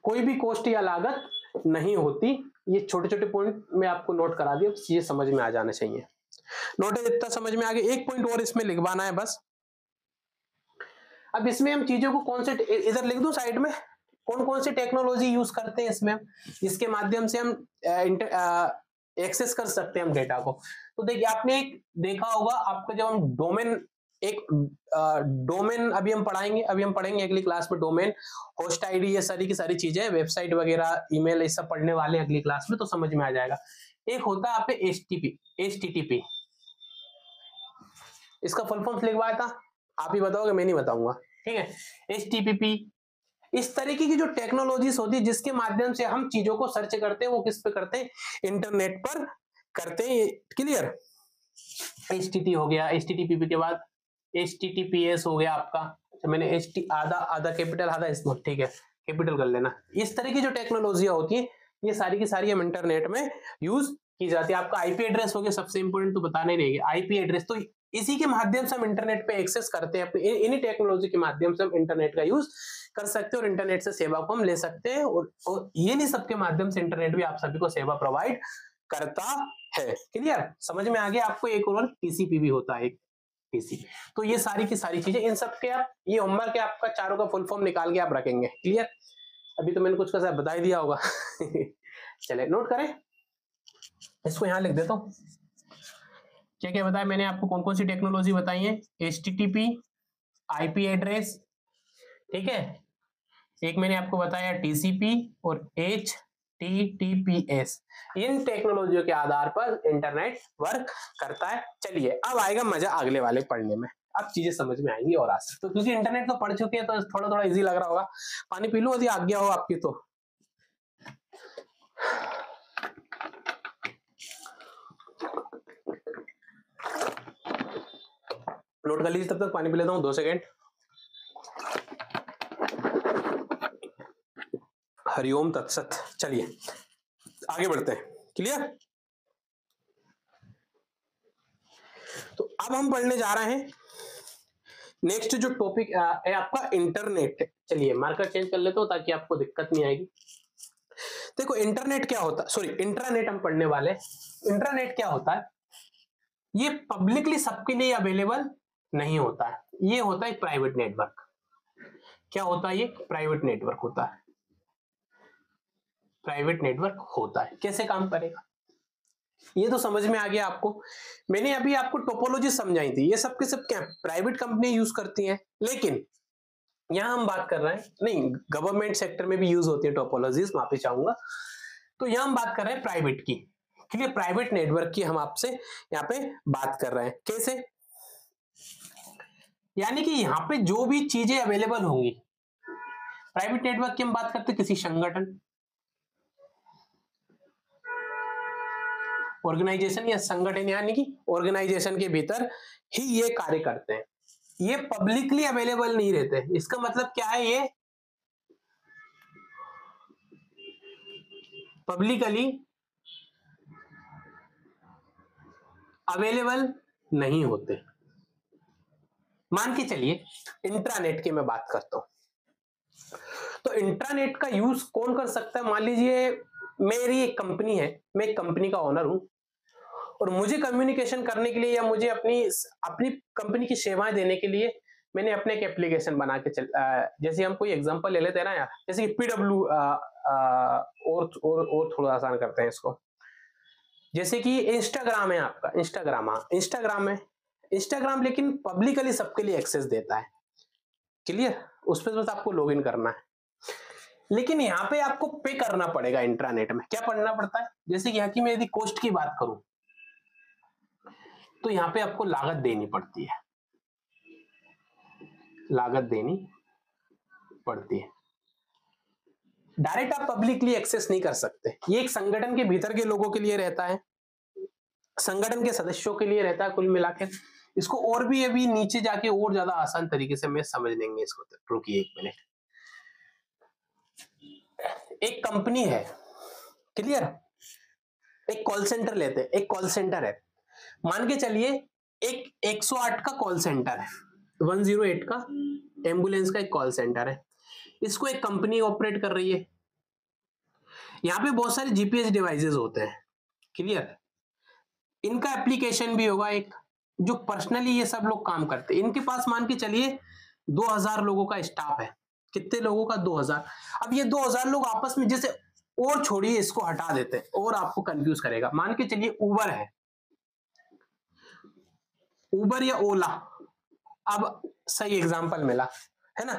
कोई भी कॉस्ट या लागत नहीं होती। ये छोटे छोटे पॉइंट मैं आपको नोट करा दिया, चीजें समझ में आ जाने चाहिए। नोट इतना समझ में आ गया। एक पॉइंट और इसमें लिखवाना है बस। अब इसमें हम चीजों को कौन से, इधर लिख दूं साइड में, कौन कौन सी टेक्नोलॉजी यूज करते हैं इसमें, इसके माध्यम से हम एक्सेस कर सकते हैं हम डेटा को। तो देखिए, आपने एक देखा होगा, आपको जब हम डोमेन, एक डोमेन अभी हम पढ़ेंगे अगली क्लास में, डोमेन, होस्ट आईडी, ये सारी की सारी चीजें, वेबसाइट वगैरह, ईमेल, ये सब पढ़ने वाले हैं अगली क्लास में, तो समझ में आ जाएगा। एक होता है आप HTTP, इसका फुल फॉर्म लिखवाया था, आप ही बताओगे, मैं नहीं बताऊंगा। ठीक है। HTTP इस तरीके की जो टेक्नोलॉजीज होती है जिसके माध्यम से हम चीजों को सर्च करते हैं, वो किस पे करते हैं? इंटरनेट पर करते हैं। क्लियर? HTTP हो गया, HTTP के बाद HTTPS हो गया आपका। अच्छा, मैंने आधा आधा कैपिटल आधा स्मॉल, ठीक है, कैपिटल कर लेना। इस तरह की जो टेक्नोलॉजियां होती है ये सारी की सारी हम इंटरनेट में यूज की जाती है। आपका आईपी एड्रेस हो गया, सबसे इंपोर्टेंट तो बताना ही रहेगी। आईपी एड्रेस तो इसी के माध्यम से हम इंटरनेट पे एक्सेस करते हैं, अपनी इन्हीं टेक्नोलॉजी के माध्यम से हम इंटरनेट का यूज कर सकते हैं और इंटरनेट से सेवा को हम ले सकते हैं। और ये नहीं, सबके माध्यम से इंटरनेट भी आप सभी को सेवा प्रोवाइड करता है। क्लियर? समझ में आ गया आपको? एक और टीसीपी भी होता है, टीसीपी। तो ये सारी की सारी चीजें, इन सब के आप, ये होमवर्क है आपका, चारों का फुल फॉर्म निकाल के आप रखेंगे। क्लियर? अभी तो मैंने कुछ का बता ही दिया होगा। चले नोट करें, इसको यहां लिख देता हूं। क्या क्या बताया मैंने आपको, कौन कौन सी टेक्नोलॉजी बताई है? HTTP, आईपी एड्रेस, ठीक है, एक मैंने आपको बताया TCP और HTTPS। इन टेक्नोलॉजियों के आधार पर इंटरनेट वर्क करता है। चलिए, अब आएगा मजा अगले वाले पढ़ने में, अब चीजें समझ में आएंगी और आसान। तो क्योंकि इंटरनेट तो पढ़ चुके हैं तो थोड़ा थोड़ा इजी लग रहा होगा। पानी पी लो यदि आज्ञा हो आपकी तो। नोट कर लीजिए, तब तक पानी पी लेता हूँ, 2 सेकेंड। हरिओम तत्सत। चलिए आगे बढ़ते हैं। क्लियर? तो अब हम पढ़ने जा रहे हैं नेक्स्ट जो टॉपिक है आपका इंटरनेट। चलिए मार्कर चेंज कर लेता हूं ताकि आपको दिक्कत नहीं आएगी। देखो इंटरनेट क्या होता है, सॉरी इंट्रानेट हम पढ़ने वाले। इंटरनेट क्या होता है? ये पब्लिकली सबके लिए अवेलेबल नहीं होता है, ये होता है प्राइवेट नेटवर्क। क्या होता है? ये प्राइवेट नेटवर्क होता है। प्राइवेट नेटवर्क होता है, कैसे काम करेगा ये तो समझ में आ गया आपको। मैंने अभी आपको टोपोलॉजी समझाई थी, ये सब के सब क्या प्राइवेट कंपनी यूज करती हैं, लेकिन यहां हम बात कर रहे हैं, नहीं गवर्नमेंट सेक्टर में भी यूज होती है टोपोलॉजीज, माफी चाहूंगा। तो यहां हम बात कर रहे हैं प्राइवेट की। क्लियर? प्राइवेट नेटवर्क की हम आपसे यहाँ पे बात कर रहे हैं। कैसे? यानी कि यहाँ पे जो भी चीजें अवेलेबल होंगी, प्राइवेट नेटवर्क की हम बात करते हैं किसी संगठन, ऑर्गेनाइजेशन या संगठन, यानी कि ऑर्गेनाइजेशन के भीतर ही ये कार्य करते हैं। ये पब्लिकली अवेलेबल नहीं रहते। इसका मतलब क्या है? ये पब्लिकली अवेलेबल नहीं होते। मान के चलिए इंट्रानेट की मैं बात करता हूं, तो इंट्रानेट का यूज कौन कर सकता है? मान लीजिए मेरी एक कंपनी है, मैं एक कंपनी का ओनर हूं और मुझे कम्युनिकेशन करने के लिए या मुझे अपनी अपनी कंपनी की सेवाएं देने के लिए मैंने अपने एक एप्लीकेशन बना के जैसे हम कोई एग्जांपल ले लेते हैं ना यार, जैसे कि पीडब्ल्यू और थोड़ा आसान करते हैं इसको। जैसे कि इंस्टाग्राम है आपका, इंस्टाग्राम, हाँ इंस्टाग्राम है, इंस्टाग्राम लेकिन पब्लिकली सबके लिए एक्सेस देता है। क्लियर? उस पर बस आपको लॉग इन करना है, लेकिन यहाँ पे आपको पे करना पड़ेगा। इंट्रानेट में क्या पढ़ना पड़ता है? जैसे कि यहाँ की मैं यदि कॉस्ट की बात करूं तो यहाँ पे आपको लागत देनी पड़ती है, लागत देनी पड़ती है। डायरेक्ट आप पब्लिकली एक्सेस नहीं कर सकते। ये एक संगठन के भीतर के लोगों के लिए रहता है, संगठन के सदस्यों के लिए रहता है कुल मिलाकर। इसको और भी अभी नीचे जाके और ज्यादा आसान तरीके से मैं समझ लेंगे इसको। रुकिए एक मिनट। एक कंपनी है, क्लियर? एक कॉल सेंटर लेते हैं, एक कॉल सेंटर है, मान के चलिए एक 108 का कॉल सेंटर है, 108 का एम्बुलेंस का एक कॉल सेंटर है। इसको एक कंपनी ऑपरेट कर रही है। यहाँ पे बहुत सारे जीपीएस डिवाइसेस होते हैं। क्लियर? इनका एप्लीकेशन भी होगा एक, जो पर्सनली ये सब लोग काम करते हैं। इनके पास मान के चलिए 2000 लोगों का स्टाफ है। कितने लोगों का? 2000। अब ये 2000 लोग आपस में जैसे, और छोड़िए इसको हटा देते हैं और आपको कंफ्यूज करेगा। मान के चलिए उबर है, उबर या ओला, अब सही एग्जांपल मिला है ना।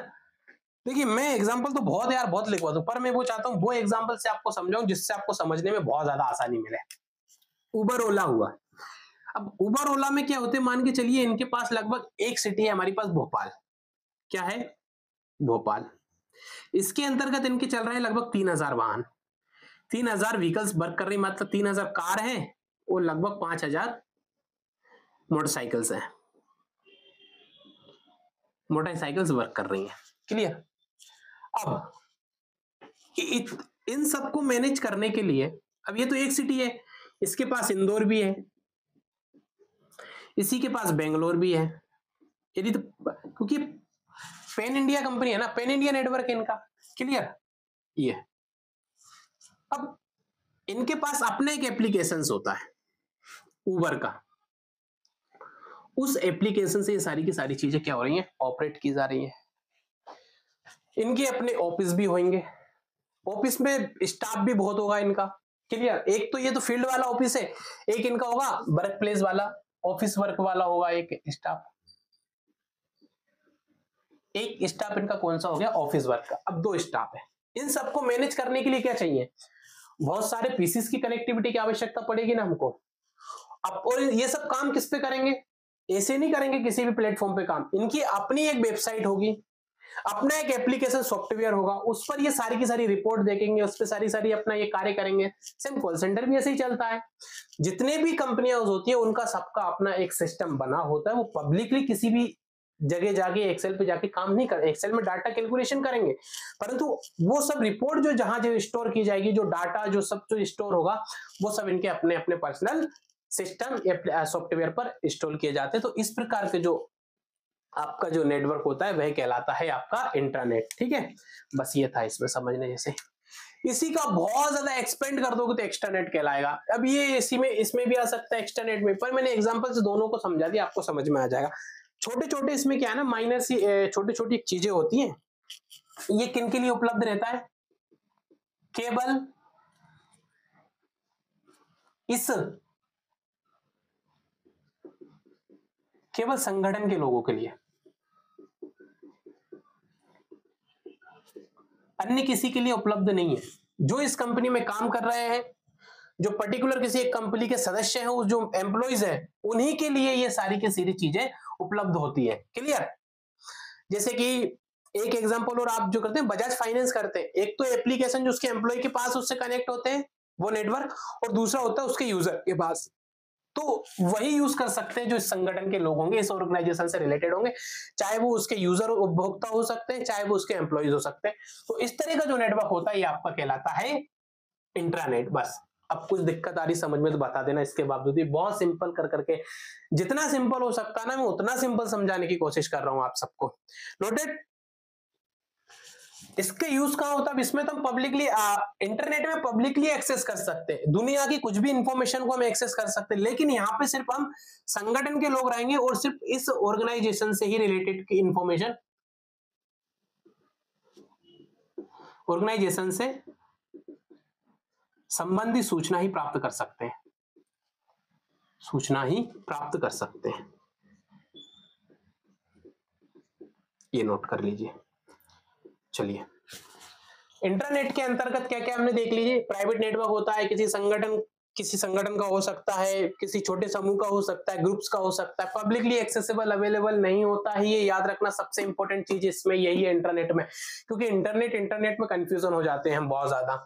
देखिए मैं एग्जांपल तो बहुत यार बहुत लिखवा दूं, पर मैं वो चाहता हूं वो एग्जांपल से आपको समझाऊं जिससे आपको समझने में बहुत ज्यादा आसानी मिले। उबर ओला हुआ। अब उबर ओला में क्या होते हैं? मान के चलिए इनके पास लगभग एक सिटी है हमारे पास, भोपाल। क्या है? भोपाल। इसके अंतर्गत इनके चल रहे हैं लगभग 3000 वाहन, 3000 व्हीकल्स वर्क कर रही, मतलब 3000 कार है और लगभग 5000 मोटरसाइकिल्स हैं, मोटरसाइकिल्स वर्क कर रही हैं। क्लियर? अब इन सबको मैनेज करने के लिए, अब ये तो एक सिटी है, इसके पास इंदौर भी है, इसी के पास बेंगलोर भी है। यदि तो क्योंकि पेन इंडिया कंपनी है ना, पेन इंडिया नेटवर्क है इनका। क्लियर? ये अब इनके पास अपना एक एप्लीकेशन होता है उबर का, उस एप्लीकेशन से ये सारी की सारी चीजें क्या हो रही हैं? ऑपरेट की जा रही है। इनके अपने ऑफिस भी होंगे, ऑफिस में स्टाफ भी बहुत होगा इनका। क्लियर? एक तो ये तो फील्ड वाला ऑफिस है, एक इनका होगा वर्क प्लेस वाला, ऑफिस वर्क वाला होगा एक स्टाफ। एक स्टाफ इनका कौन सा हो गया? ऑफिस वर्क का। अब 2 स्टाफ है। इन सबको मैनेज करने के लिए क्या चाहिए? बहुत सारे पीसीस की कनेक्टिविटी की आवश्यकता पड़ेगी ना हमको। अब और ये सब काम किस पे करेंगे? ऐसे नहीं करेंगे किसी भी प्लेटफॉर्म पे काम। इनकी अपनी एक वेबसाइट होगी, अपना एक एप्लीकेशन सॉफ्टवेयर होगा, उस पर ये सारी की सारी रिपोर्ट देखेंगे, उस पर सारी सारी अपना ये कार्य करेंगे। सेम कॉल सेंटर भी ऐसे ही चलता है। जितने भी कंपनियां होती है उनका सबका अपना एक सिस्टम बना होता है, वो पब्लिकली किसी भी जगह जाके एक्सेल पे जाके काम नहीं कर, एक्सेल में डाटा कैलकुलेशन करेंगे, परंतु वो सब रिपोर्ट जो जहां जो स्टोर की जाएगी, जो डाटा जो सब जो स्टोर होगा, वो सब इनके अपने अपने पर्सनल सिस्टम या सॉफ्टवेयर पर स्टोर किए जाते हैं। तो इस प्रकार के जो आपका जो नेटवर्क होता है वह कहलाता है आपका इंट्रानेट। ठीक है, बस ये था इसमें समझने जैसे। इसी का बहुत ज्यादा एक्सपेंड कर दोगे तो एक्स्ट्रानेट कहलाएगा। अब ये इसी में इसमें भी आ सकता है एक्स्ट्रानेट में, पर मैंने एग्जांपल से दोनों को समझा दिया, आपको समझ में आ जाएगा। छोटे छोटे इसमें क्या है ना, माइनस छोटी छोटी चीजें होती हैं। ये किन के लिए उपलब्ध रहता है? केवल इस केवल संगठन के लोगों के लिए, अन्य किसी के लिए उपलब्ध नहीं है। जो इस कंपनी में काम कर रहे हैं, जो पर्टिकुलर किसी एक कंपनी के सदस्य हैं, जो एम्प्लॉइज हैं, उन्हीं के लिए ये सारी की सारी चीजें उपलब्ध होती है। क्लियर? जैसे कि एक एग्जांपल और आप जो करते हैं, बजाज फाइनेंस करते हैं, एक तो एप्लीकेशन जो उसके एम्प्लॉय के पास उससे कनेक्ट होते हैं वो नेटवर्क, और दूसरा होता है उसके यूजर के पास। तो वही यूज कर सकते हैं जो इस संगठन के लोग होंगे, इस ऑर्गेनाइजेशन से रिलेटेड होंगे, चाहे वो उसके यूजर उपभोक्ता हो सकते हैं, चाहे वो उसके एम्प्लॉइज हो सकते हैं। तो इस तरह का जो नेटवर्क होता है ये आपका कहलाता है इंट्रानेट। बस अब कुछ दिक्कत आ रही समझ में तो बता देना, इसके बावजूद भी बहुत सिंपल कर करके, जितना सिंपल हो सकता है ना मैं उतना सिंपल समझाने की कोशिश कर रहा हूं आप सबको। नोटेड? इसके यूज कहां होता है? इसमें तो हम पब्लिकली इंटरनेट में पब्लिकली एक्सेस कर सकते हैं, दुनिया की कुछ भी इंफॉर्मेशन को हम एक्सेस कर सकते हैं, लेकिन यहाँ पे सिर्फ हम संगठन के लोग रहेंगे और सिर्फ इस ऑर्गेनाइजेशन से ही रिलेटेड की इंफॉर्मेशन, ऑर्गेनाइजेशन से संबंधित सूचना ही प्राप्त कर सकते हैं, सूचना ही प्राप्त कर सकते हैं। ये नोट कर लीजिए। चलिए, इंटरनेट के अंतर्गत क्या क्या हमने देख लीजिए। प्राइवेट नेटवर्क होता है, किसी संगठन का हो सकता है, किसी छोटे समूह का हो सकता है, ग्रुप्स का हो सकता है, पब्लिकली एक्सेसिबल अवेलेबल नहीं होता है। ये याद रखना सबसे इंपॉर्टेंट चीज इसमें यही है इंटरनेट में, क्योंकि इंटरनेट में कंफ्यूजन हो जाते हैं बहुत ज्यादा।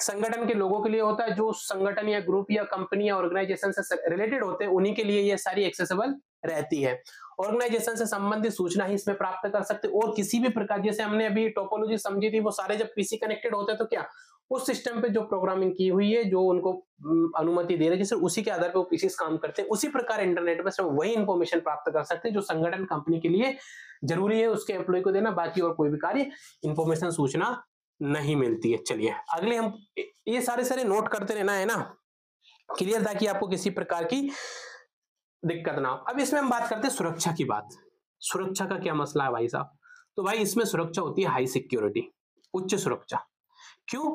संगठन के लोगों के लिए होता है, जो संगठन या ग्रुप या कंपनी या ऑर्गेनाइजेशन से रिलेटेड होते हैं उन्हीं के लिए ये सारी एक्सेसिबल रहती है। ऑर्गेनाइजेशन से संबंधित सूचना ही इसमें प्राप्त कर सकते, और किसी भी प्रकार, जैसे हमने अभी टोपोलॉजी समझी थी, वो सारे जब पीसी कनेक्टेड होते हैं तो क्या उस सिस्टम पे जो प्रोग्रामिंग की हुई है, जो उनको अनुमति दे रहे हैं, उसी के आधार पर वो पीसी काम करते हैं। उसी प्रकार इंटरनेट में सिर्फ वही इंफॉर्मेशन प्राप्त कर सकते हैं जो संगठन कंपनी के लिए जरूरी है उसके एम्प्लॉय को देना, बाकी और कोई भी कार्य इंफॉर्मेशन सूचना नहीं मिलती है। चलिए अगले हम ये सारे नोट करते रहना है ना, क्लियर, ताकि आपको किसी प्रकार की दिक्कत ना हो। अब इसमें हम बात करते हैं सुरक्षा की बात। सुरक्षा का क्या मसला है भाई साहब? तो भाई इसमें सुरक्षा होती है हाई सिक्योरिटी, उच्च सुरक्षा। क्यों?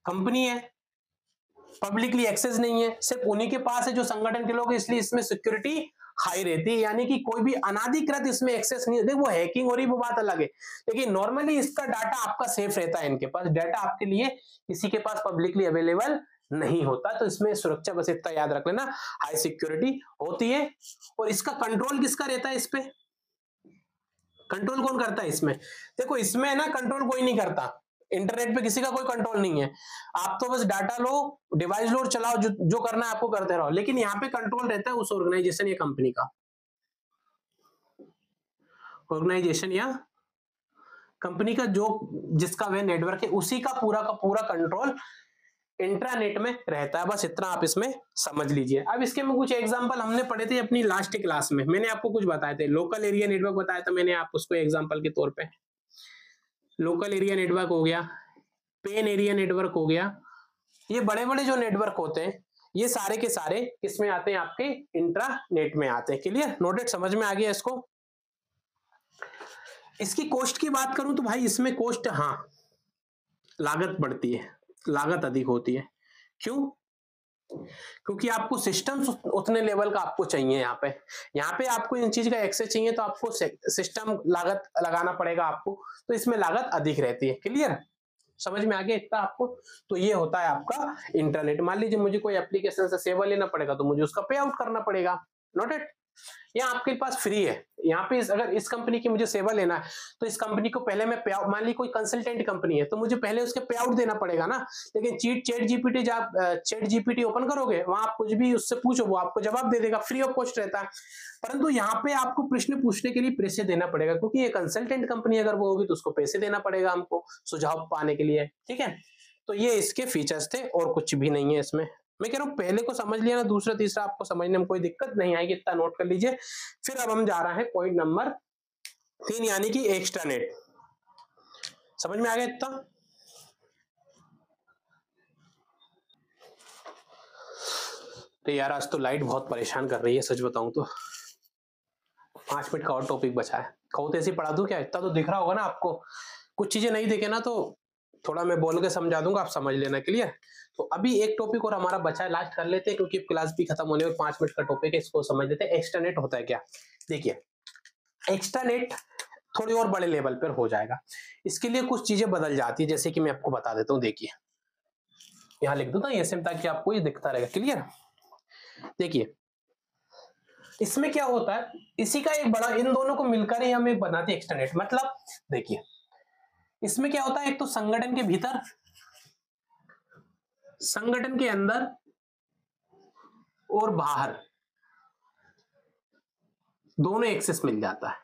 कंपनी है, पब्लिकली एक्सेस नहीं है, सिर्फ उन्हीं के पास है जो संगठन के लोग, इसलिए इसमें सिक्योरिटी हाई रहती है, यानी कि कोई भी अनाधिकृत इसमें एक्सेस नहीं। देख वो हैकिंग हो रही वो बात अलग है, लेकिन नॉर्मली इसका डाटा आपका सेफ रहता है, इनके पास डाटा आपके लिए किसी के पास पब्लिकली अवेलेबल नहीं होता। तो इसमें सुरक्षा बस इतना याद रख लेना, हाई सिक्योरिटी होती है। और इसका कंट्रोल किसका रहता है? इस पे कंट्रोल कौन करता है इसमें? देखो इसमें ना कंट्रोल कोई नहीं करता, इंटरनेट पे किसी का कोई कंट्रोल नहीं है। आप तो बस डाटा लो, डिवाइस लो और चलाओ, जो करना है आपको करते रहो, लेकिन यहाँ पे कंट्रोल रहता है उस ऑर्गेनाइजेशन या कंपनी का, ऑर्गेनाइजेशन या कंपनी का, जो जिसका वह नेटवर्क है, उसी का पूरा कंट्रोल इंट्रानेट में रहता है। बस इतना आप इसमें समझ लीजिए। अब इसके में कुछ एग्जांपल हमने पढ़े थे अपनी लास्ट क्लास में, मैंने आपको कुछ बताए थे। लोकल एरिया नेटवर्क बताया था मैंने आप उसको एग्जांपल के तौर पे। लोकल एरिया नेटवर्क हो गया, पेन एरिया नेटवर्क हो गया, ये बड़े बड़े जो नेटवर्क होते हैं ये सारे के सारे किसमें आते हैं? आपके इंट्रानेट में आते हैं। क्लियर? नोटेड? समझ में आ गया इसको? इसकी कॉस्ट की बात करूं तो भाई इसमें कॉस्ट, हाँ लागत बढ़ती है, लागत अधिक होती है। क्यों? क्योंकि आपको सिस्टम उतने लेवल का आपको चाहिए। यहाँ पे आपको इन चीज का एक्सेस चाहिए तो आपको सिस्टम लागत लगाना पड़ेगा आपको, तो इसमें लागत अधिक रहती है। क्लियर? समझ में आ गया इतना आपको? तो ये होता है आपका इंटरनेट। मान लीजिए मुझे कोई एप्लीकेशन से सेवा लेना पड़ेगा तो मुझे उसका पे आउट करना पड़ेगा। नोटेड? यहाँ आपके पास फ्री है। यहाँ पे अगर इस कंपनी की मुझे सेवा लेना है तो इस कंपनी को पहले मैं पे आउट, मान ली कोई कंसल्टेंट कंपनी है तो मुझे पहले उसके पे आउट देना पड़ेगा ना। लेकिन चैट जीपीटी ओपन करोगे, वहां आप कुछ भी उससे पूछो वो आपको जवाब दे देगा, फ्री ऑफ कॉस्ट रहता है। परंतु यहाँ पे आपको प्रश्न पूछने के लिए पैसे देना पड़ेगा, क्योंकि ये कंसल्टेंट कंपनी अगर वो होगी तो उसको पैसे देना पड़ेगा हमको सुझाव पाने के लिए, ठीक है। तो ये इसके फीचर्स थे और कुछ भी नहीं है इसमें। मैं कह रहा हूँ पहले को समझ लिया ना, दूसरा तीसरा आपको समझने में कोई दिक्कत नहीं आएगी, इतना नोट कर लीजिए। फिर अब हम जा रहे हैं पॉइंट नंबर 3 यानी कि एक्स्ट्रानेट। समझ में आ गया इतना? तो यार आज तो लाइट बहुत परेशान कर रही है, सच बताऊं तो 5 मिनट का और टॉपिक बचा है। कहूँ तो ऐसे पढ़ा दूं क्या? इतना तो दिख रहा होगा ना आपको। कुछ चीजें नहीं दिखे ना तो थोड़ा मैं बोल के समझा दूंगा, आप समझ लेना, क्लियर। तो अभी एक टॉपिक और हमारा बचा है, लास्ट कर लेते हैं क्योंकि क्लास भी खत्म होने में 5 मिनट का टॉपिक है, इसको समझ लेते हैं। एक्स्ट्रानेट होता है क्या? देखिए, एक्स्ट्रानेट थोड़ी और बड़े लेवल पर हो जाएगा। इसके लिए कुछ चीजें बदल जाती है, जैसे कि मैं आपको बता देता हूँ। देखिए यहाँ लिख दो ना ये सिम, ताकि आपको ये दिखता रहेगा, क्लियर। देखिए इसमें क्या होता है, इसी का एक बड़ा, इन दोनों को मिलकर ही हम एक बनाते हैं एक्स्ट्रानेट। मतलब देखिए इसमें क्या होता है, एक तो संगठन के भीतर, संगठन के अंदर और बाहर दोनों एक्सेस मिल जाता है।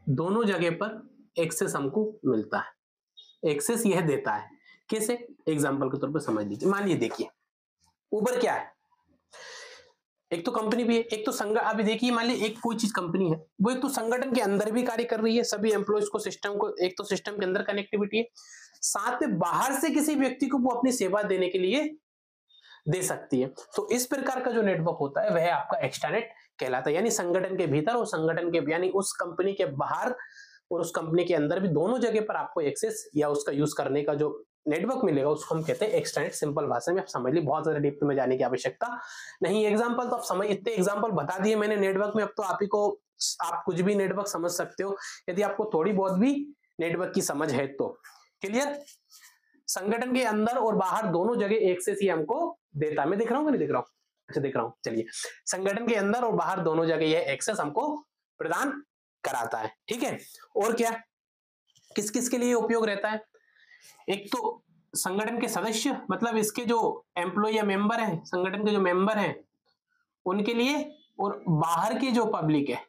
दोनों जगह पर एक्सेस हमको मिलता है। एक्सेस यह देता है कैसे? एग्जांपल के तौर पर समझ लीजिए। मान लीजिए देखिए उबर क्या है, एक तो कंपनी भी है, एक तो अभी देखिए मान लीजिए एक कोई चीज कंपनी है, वो एक तो संगठन के अंदर भी कार्य कर रही है, सभी एम्प्लॉयज को सिस्टम को, एक तो सिस्टम के अंदर कनेक्टिविटी है, साथ में बाहर से किसी व्यक्ति को वो अपनी सेवा देने के लिए दे सकती है। तो इस प्रकार का जो नेटवर्क होता है वह आपका एक्स्ट्रानेट कहलाता है। यानी संगठन के भीतर और संगठन के, यानी उस कंपनी के बाहर और उस कंपनी के अंदर भी दोनों जगह पर आपको एक्सेस या उसका यूज करने का जो नेटवर्क मिलेगा उसको हम कहते हैं एक्स्ट्रानेट। सिंपल भाषा में आप समझ ली, बहुत ज्यादा डीप में जाने की आवश्यकता नहीं। एग्जांपल तो आप समझ, इतने एग्जांपल बता दिए मैंने नेटवर्क में, अब तो आप ही को, आप कुछ भी नेटवर्क समझ सकते हो यदि आपको थोड़ी बहुत भी नेटवर्क की समझ है तो, क्लियर। संगठन के अंदर और बाहर दोनों जगह एक्सेस ही हमको देता है। मैं दिख रहा हूँ, नहीं दिख रहा हूँ? अच्छा दिख रहा हूँ, चलिए। संगठन के अंदर और बाहर दोनों जगह यह एक्सेस हमको प्रदान कराता है, ठीक है। और क्या, किस किस के लिए उपयोग रहता है? एक तो संगठन के सदस्य, मतलब इसके जो एम्प्लॉय या मेंबर हैं, संगठन के जो मेंबर हैं उनके लिए, और बाहर की जो पब्लिक है,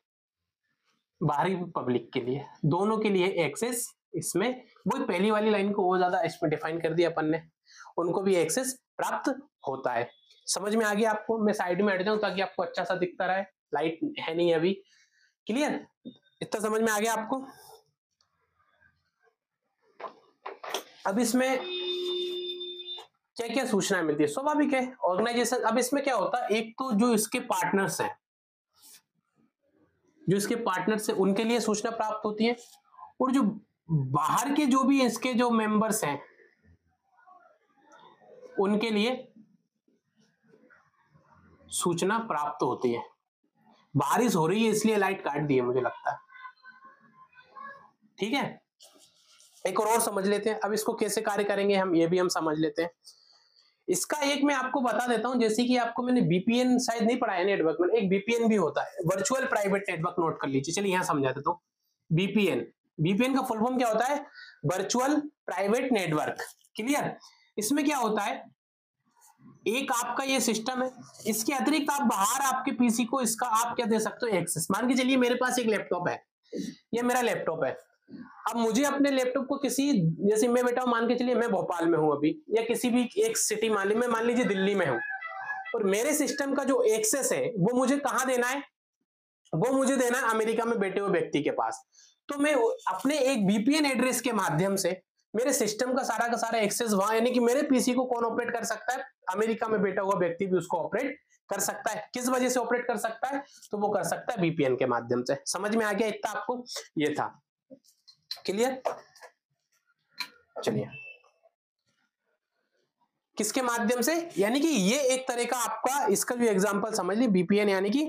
बाहरी पब्लिक के लिए, दोनों के लिए एक्सेस इसमें, वो पहली वाली लाइन को वो ज्यादा इसमें डिफाइन कर दिया अपन ने, उनको भी एक्सेस प्राप्त होता है। समझ में आ गया आपको? मैं साइड में हट जाऊं ताकि आपको अच्छा सा दिखता रहे, लाइट है नहीं अभी, क्लियर। इतना समझ में आ गया आपको? अब इसमें क्या क्या सूचनाएं मिलती है? स्वाभाविक है ऑर्गेनाइजेशन। अब इसमें क्या होता है, एक तो जो इसके पार्टनर्स हैं, जो इसके पार्टनर्स हैं उनके लिए सूचना प्राप्त होती है, और जो बाहर के जो भी इसके जो मेंबर्स हैं उनके लिए सूचना प्राप्त होती है। बारिश हो रही है इसलिए लाइट काट दी है मुझे लगता है, ठीक है। एक और समझ लेते हैं, अब इसको कैसे कार्य करेंगे हम, ये भी हम समझ लेते हैं। इसका एक मैं आपको बता देता हूं, जैसे कि आपको मैंने बीपीएन शायद नहीं पढ़ाया नेटवर्क में, एक बीपीएन भी होता है, वर्चुअल प्राइवेट नेटवर्क, नोट कर लीजिए। चलिए यहां समझा देता हूं। बीपीएन, बीपीएन का फुल फॉर्म क्या होता है? Virtual private network, clear. इसमें क्या होता है, एक आपका ये सिस्टम है, इसके अतिरिक्त आप बाहर आपके पीसी को इसका आप क्या दे सकते हो, एक्सेस। मान के चलिए मेरे पास एक लैपटॉप है, ये मेरा लैपटॉप है। अब मुझे अपने लैपटॉप को किसी, जैसे मैं बैठा हूं, मान के चलिए मैं भोपाल में हूं अभी, या किसी भी एक सिटी, मान लीजिए दिल्ली में हूं, और मेरे सिस्टम का जो एक्सेस है वो मुझे कहां देना है? वो मुझे देना है अमेरिका में बैठे हुए व्यक्ति के पास। तो मैं अपने एक वीपीएन एड्रेस के माध्यम से मेरे सिस्टम का सारा एक्सेस वहां, यानी कि मेरे पीसी को कौन ऑपरेट कर सकता है? अमेरिका में बैठा हुआ व्यक्ति भी उसको ऑपरेट कर सकता है। किस वजह से ऑपरेट कर सकता है? तो वो कर सकता है वीपीएन के माध्यम से। समझ में आ गया इतना आपको? ये था, क्लियर। चलिए, किसके माध्यम से? यानी कि ये एक तरह का आपका, इसका जो एग्जांपल समझ ली, बीपीएन, यानी कि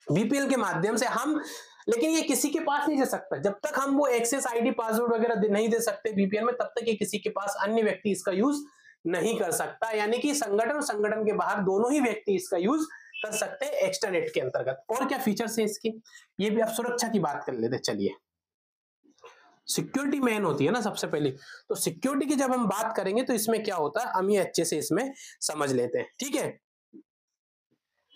बीपीएल के माध्यम से हम, लेकिन ये किसी के पास नहीं दे सकता जब तक हम वो एक्सेस आईडी पासवर्ड वगैरह नहीं दे सकते बीपीएल में, तब तक ये किसी के पास, अन्य व्यक्ति इसका यूज नहीं कर सकता। यानी कि संगठन और संगठन के बाहर दोनों ही व्यक्ति इसका यूज कर सकते हैं एक्स्ट्रानेट के अंतर्गत। और क्या फीचर्स है इसकी, ये भी आप सुरक्षा की बात कर लेते हैं। चलिए, सिक्योरिटी मेन होती है ना सबसे पहले, तो सिक्योरिटी की जब हम बात करेंगे तो इसमें क्या होता है हम ये अच्छे से इसमें समझ लेते हैं। ठीक है,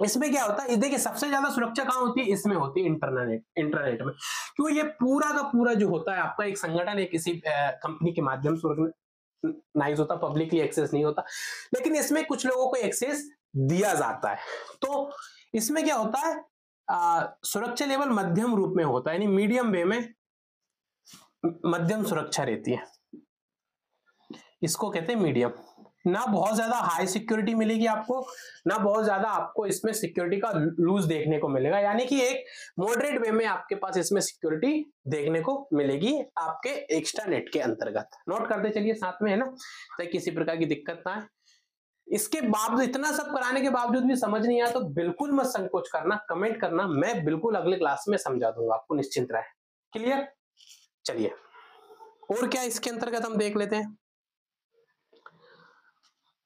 इसमें क्या होता है, देखिए सबसे ज्यादा सुरक्षा कहां होती है, इसमें होती है इंटरनेट में। क्यों, ये पूरा का पूरा जो होता है आपका एक संगठन है किसी कंपनी के माध्यम से ऑर्गेनाइज होता, पब्लिकली एक्सेस नहीं होता, लेकिन इसमें कुछ लोगों को एक्सेस दिया जाता है। तो इसमें क्या होता है, सुरक्षा लेवल मध्यम रूप में होता है, यानी मीडियम वे में मध्यम सुरक्षा रहती है, इसको कहते हैं मीडियम। ना बहुत ज्यादा हाई सिक्योरिटी मिलेगी आपको, ना बहुत ज्यादा आपको इसमें सिक्योरिटी का लूज देखने को मिलेगा, यानी कि एक मॉडरेट वे में आपके पास इसमें सिक्योरिटी देखने को मिलेगी आपके एक्स्ट्रानेट के अंतर्गत। नोट करते चलिए साथ में, है ना, ताकि किसी प्रकार की दिक्कत ना आए। इसके बावजूद, इतना सब कराने के बावजूद भी समझ नहीं आया तो बिल्कुल मत संकोच करना, कमेंट करना, मैं बिल्कुल अगले क्लास में समझा दूंगा आपको, निश्चिंत रहे। क्लियर, चलिए और क्या इसके अंतर्गत हम देख लेते हैं।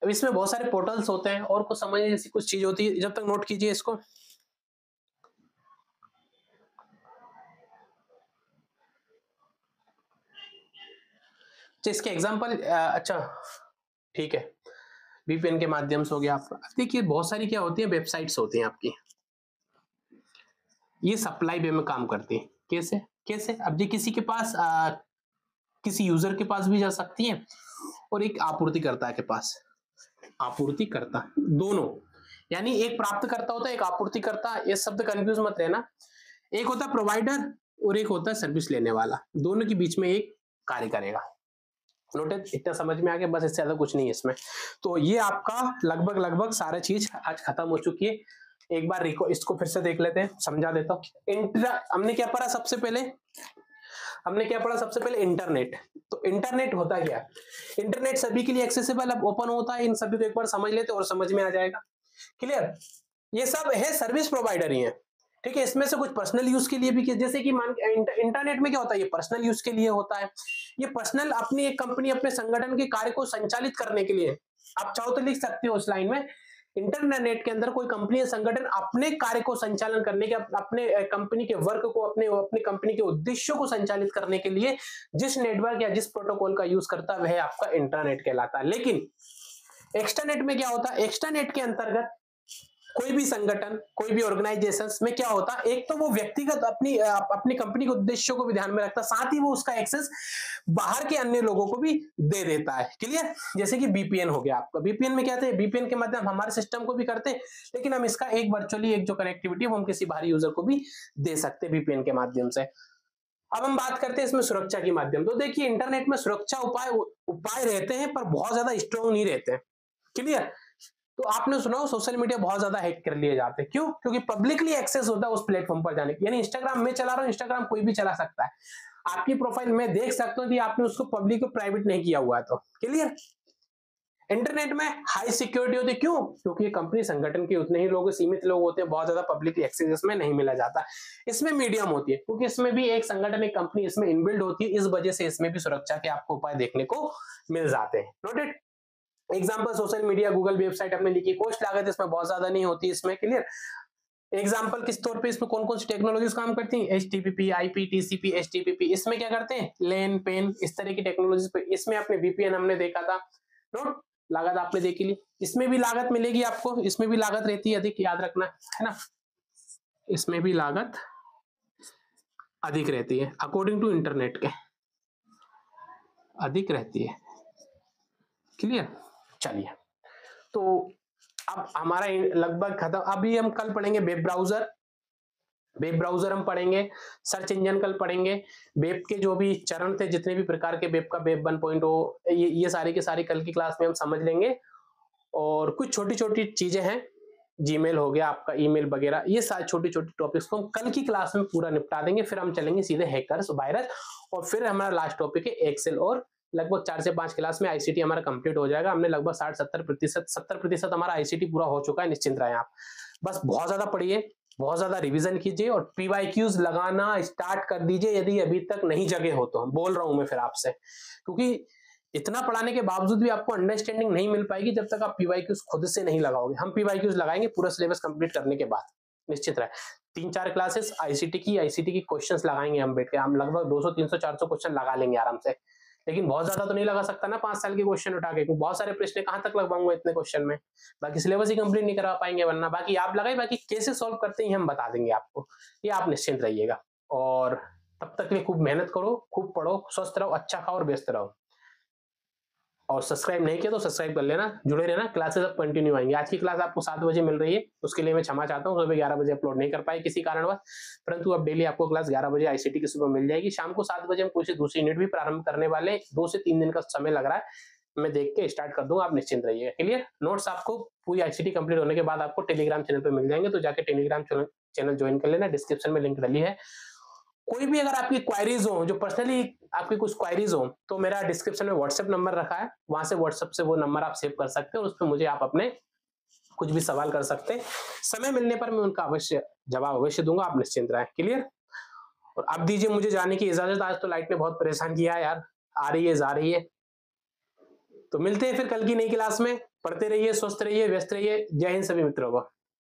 अब इसमें बहुत सारे पोर्टल्स होते हैं और कुछ समझने जैसी कुछ चीज होती है, जब तक नोट कीजिए इसको। इसके एग्जांपल, अच्छा ठीक है, वीपीएन के माध्यम से हो गया आपका। देखिए बहुत सारी क्या होती है, वेबसाइट्स होती हैं आपकी, ये सप्लाई वे में काम करती है। कैसे कैसे, अब ये किसी के पास किसी यूजर के पास भी जा सकती है और एक आपूर्तिकर्ता के पास, आपूर्तिकर्ता दोनों, यानी एक प्राप्तकर्ता होता है एक आपूर्तिकर्ता, ये शब्द कंफ्यूज मत रहना, एक होता है प्रोवाइडर और एक होता है सर्विस लेने वाला, दोनों के बीच में एक कार्य करेगा। नोटेड, इतना समझ में आ गया, बस इससे ज्यादा कुछ नहीं है इसमें। तो ये आपका लगभग सारा चीज आज खत्म हो चुकी है। एक बार इसको फिर से देख लेते हैं, समझा देता हूँ। हमने क्या पढ़ा सबसे पहले, इंटरनेट। तो इंटरनेट होता क्या, इंटरनेट सभी के लिए एक्सेसिबल अब ओपन होता है, इन सभी को एक बार समझ लेते और समझ में आ जाएगा। क्लियर, ये सब है सर्विस प्रोवाइडर ही है। ठीक है, इसमें से कुछ पर्सनल यूज के लिए भी, जैसे कि इंटरनेट में क्या होता है, ये पर्सनल यूज के लिए होता है, ये पर्सनल अपनी एक कंपनी अपने संगठन के कार्य को संचालित करने के लिए। आप चाहो तो लिख सकते हो उस लाइन में, इंटरनेट के अंदर कोई कंपनी या संगठन अपने कार्य को संचालन करने के, अपने कंपनी के वर्क को, अपने कंपनी के उद्देश्यों को संचालित करने के लिए जिस नेटवर्क या जिस प्रोटोकॉल का यूज करता है वह आपका इंटरनेट कहलाता है। लेकिन एक्स्ट्रानेट में क्या होता है, एक्स्ट्रानेट के अंतर्गत कोई भी संगठन, कोई भी ऑर्गेनाइजेशन में क्या होता है, एक तो वो व्यक्तिगत अपनी कंपनी के उद्देश्यों को भी ध्यान में रखता है, साथ ही वो उसका एक्सेस बाहर के अन्य लोगों को भी दे देता है। क्लियर, जैसे कि बीपीएन हो गया आपका, बीपीएन में क्या थे, बीपीएन के माध्यम हमारे सिस्टम को भी करते हैं, लेकिन हम इसका एक वर्चुअली एक जो कनेक्टिविटी है वो हम किसी बाहरी यूजर को भी दे सकते हैं बीपीएन के माध्यम से। अब हम बात करते हैं इसमें सुरक्षा के माध्यम। तो देखिए इंटरनेट में सुरक्षा उपाय रहते हैं पर बहुत ज्यादा स्ट्रॉन्ग नहीं रहते हैं। क्लियर, तो आपने सुना हो सोशल मीडिया बहुत ज्यादा हैक कर लिए जाते हैं, क्यों, क्योंकि पब्लिकली एक्सेस होता है उस प्लेटफॉर्म पर जाने की। यानी इंस्टाग्राम में चला रहा हूं, इंस्टाग्राम कोई भी चला सकता है, आपकी प्रोफाइल में देख सकता हूं कि आपने उसको पब्लिक को प्राइवेट नहीं किया हुआ है। तो क्लियर, इंटरनेट में हाई सिक्योरिटी होती है, क्यों, क्योंकि ये कंपनी संगठन के उतने ही लोग, सीमित लोग होते हैं, बहुत ज्यादा पब्लिक एक्सेस इसमें नहीं मिला जाता। इसमें मीडियम होती है, क्योंकि इसमें भी एक संगठन, एक कंपनी इसमें इनबिल्ड होती है, इस वजह से इसमें भी सुरक्षा के आपको उपाय देखने को मिल जाते हैं। Noted, example social media, Google website आपने लिखी, कॉस्ट लागत इसमें बहुत ज्यादा नहीं होती इसमें। क्लियर, एग्जाम्पल किस तौर पे इसमें कौन कौन सी टेक्नोलॉजीज काम करती हैं, HTTP, IP, TCP, HTTP, इसमें क्या करते हैं, लेन पेन, इस तरह की टेक्नोलॉजीज पे। इसमें अपने VPN हमने देखा था, नोट, लागत आपने देखी ली, इसमें भी लागत मिलेगी आपको, इसमें भी लागत रहती है अधिक, याद रखना है ना, इसमें भी लागत अधिक रहती है, अकॉर्डिंग टू इंटरनेट के अधिक रहती है। क्लियर, चलिए, तो अब हमारा लगभग खत्म। अभी हम कल पढ़ेंगे वेब ब्राउजर हम पढ़ेंगे, सर्च इंजन कल पढ़ेंगे, वेब के जो भी चरण थे, जितने भी प्रकार के वेब का, वेब 1.0, ये सारी के सारी कल की क्लास में हम समझ लेंगे। और कुछ छोटी छोटी चीजें हैं, जीमेल हो गया आपका, ईमेल वगैरह, ये सारी छोटी छोटी टॉपिक्स को हम कल की क्लास में पूरा निपटा देंगे। फिर हम चलेंगे सीधे हैकर्स, वायरस, और फिर हमारा लास्ट टॉपिक है एक्सेल। और लगभग 4 से 5 क्लास में आईसीटी हमारा कंप्लीट हो जाएगा। हमने लगभग 60-70% हमारा आईसीटी पूरा हो चुका है, निश्चिंत रहें आप। बस बहुत ज्यादा पढ़िए, बहुत ज्यादा रिवीजन कीजिए और PYQs लगाना स्टार्ट कर दीजिए यदि अभी तक नहीं जगे हो तो। बोल रहा हूं मैं फिर आपसे, क्योंकि इतना पढ़ाने के बावजूद भी आपको अंडरस्टैंडिंग नहीं मिल पाएगी जब तक आप पीवाईक्यूज खुद से नहीं लगाओगे। हम पीवाईक्यूज लगाएंगे पूरा सिलेबस कंप्लीट करने के बाद, निश्चित रहे। 3-4 क्लासेस आईसीटी की क्वेश्चंस लगाएंगे हम बैठ के, हम लगभग 200 300 400 क्वेश्चन लगा लेंगे आराम से। लेकिन बहुत ज्यादा तो नहीं लगा सकता ना 5 साल के क्वेश्चन उठा के, क्योंकि बहुत सारे प्रश्न कहां तक लगवाऊंगा इतने क्वेश्चन में, बाकी सिलेबस ही कंप्लीट नहीं करा पाएंगे। वरना बाकी आप लगाए, बाकी कैसे सॉल्व करते हैं हम बता देंगे आपको, ये आप निश्चिंत रहिएगा। और तब तक के लिए खूब मेहनत करो, खूब पढ़ो, स्वस्थ रहो, अच्छा खाओ और व्यस्त रहो। और सब्सक्राइब नहीं किया तो सब्सक्राइब कर लेना, जुड़े रहना, क्लासेस अब कंटिन्यू आएंगे। आज की क्लास आपको 7 बजे मिल रही है, उसके लिए मैं क्षमा चाहता हूँ, सुबह 11 बजे अपलोड नहीं कर पाए किसी कारणवश, परंतु अब डेली आपको क्लास 11 बजे आईसीटी की सुबह मिल जाएगी। शाम को 7 बजे हम कोई सी दूसरी यूनिट भी प्रारंभ करने वाले, 2 से 3 दिन का समय लग रहा है, मैं देख के स्टार्ट कर दूंगा, आप निश्चिंत रहिएगा। क्लियर? नोट्स आपको पूरी आईसीटी कंप्लीट होने के बाद आपको टेलीग्राम चैनल पर मिल जाएंगे, तो जाके टेलीग्राम चैनल ज्वाइन कर लेना, डिस्क्रिप्शन में लिंक डली है। कोई भी अगर आपकी क्वायरीज हो, जो पर्सनली आपकी कुछ क्वायरीज हो, तो मेरा डिस्क्रिप्शन में व्हाट्सएप नंबर रखा है, वहां से व्हाट्सएप से वो नंबर आप सेव कर सकते हो, उस पर मुझे आप अपने कुछ भी सवाल कर सकते हैं। समय मिलने पर मैं उनका अवश्य जवाब अवश्य दूंगा, आप निश्चिंत रहें। क्लियर? और अब दीजिए मुझे जाने की इजाजत, आज तो लाइट ने बहुत परेशान किया है यार, आ रही है जा रही है। तो मिलते हैं फिर कल की नई क्लास में, पढ़ते रहिए, स्वस्थ रहिए, व्यस्त रहिए। जय हिंद सभी मित्रों को।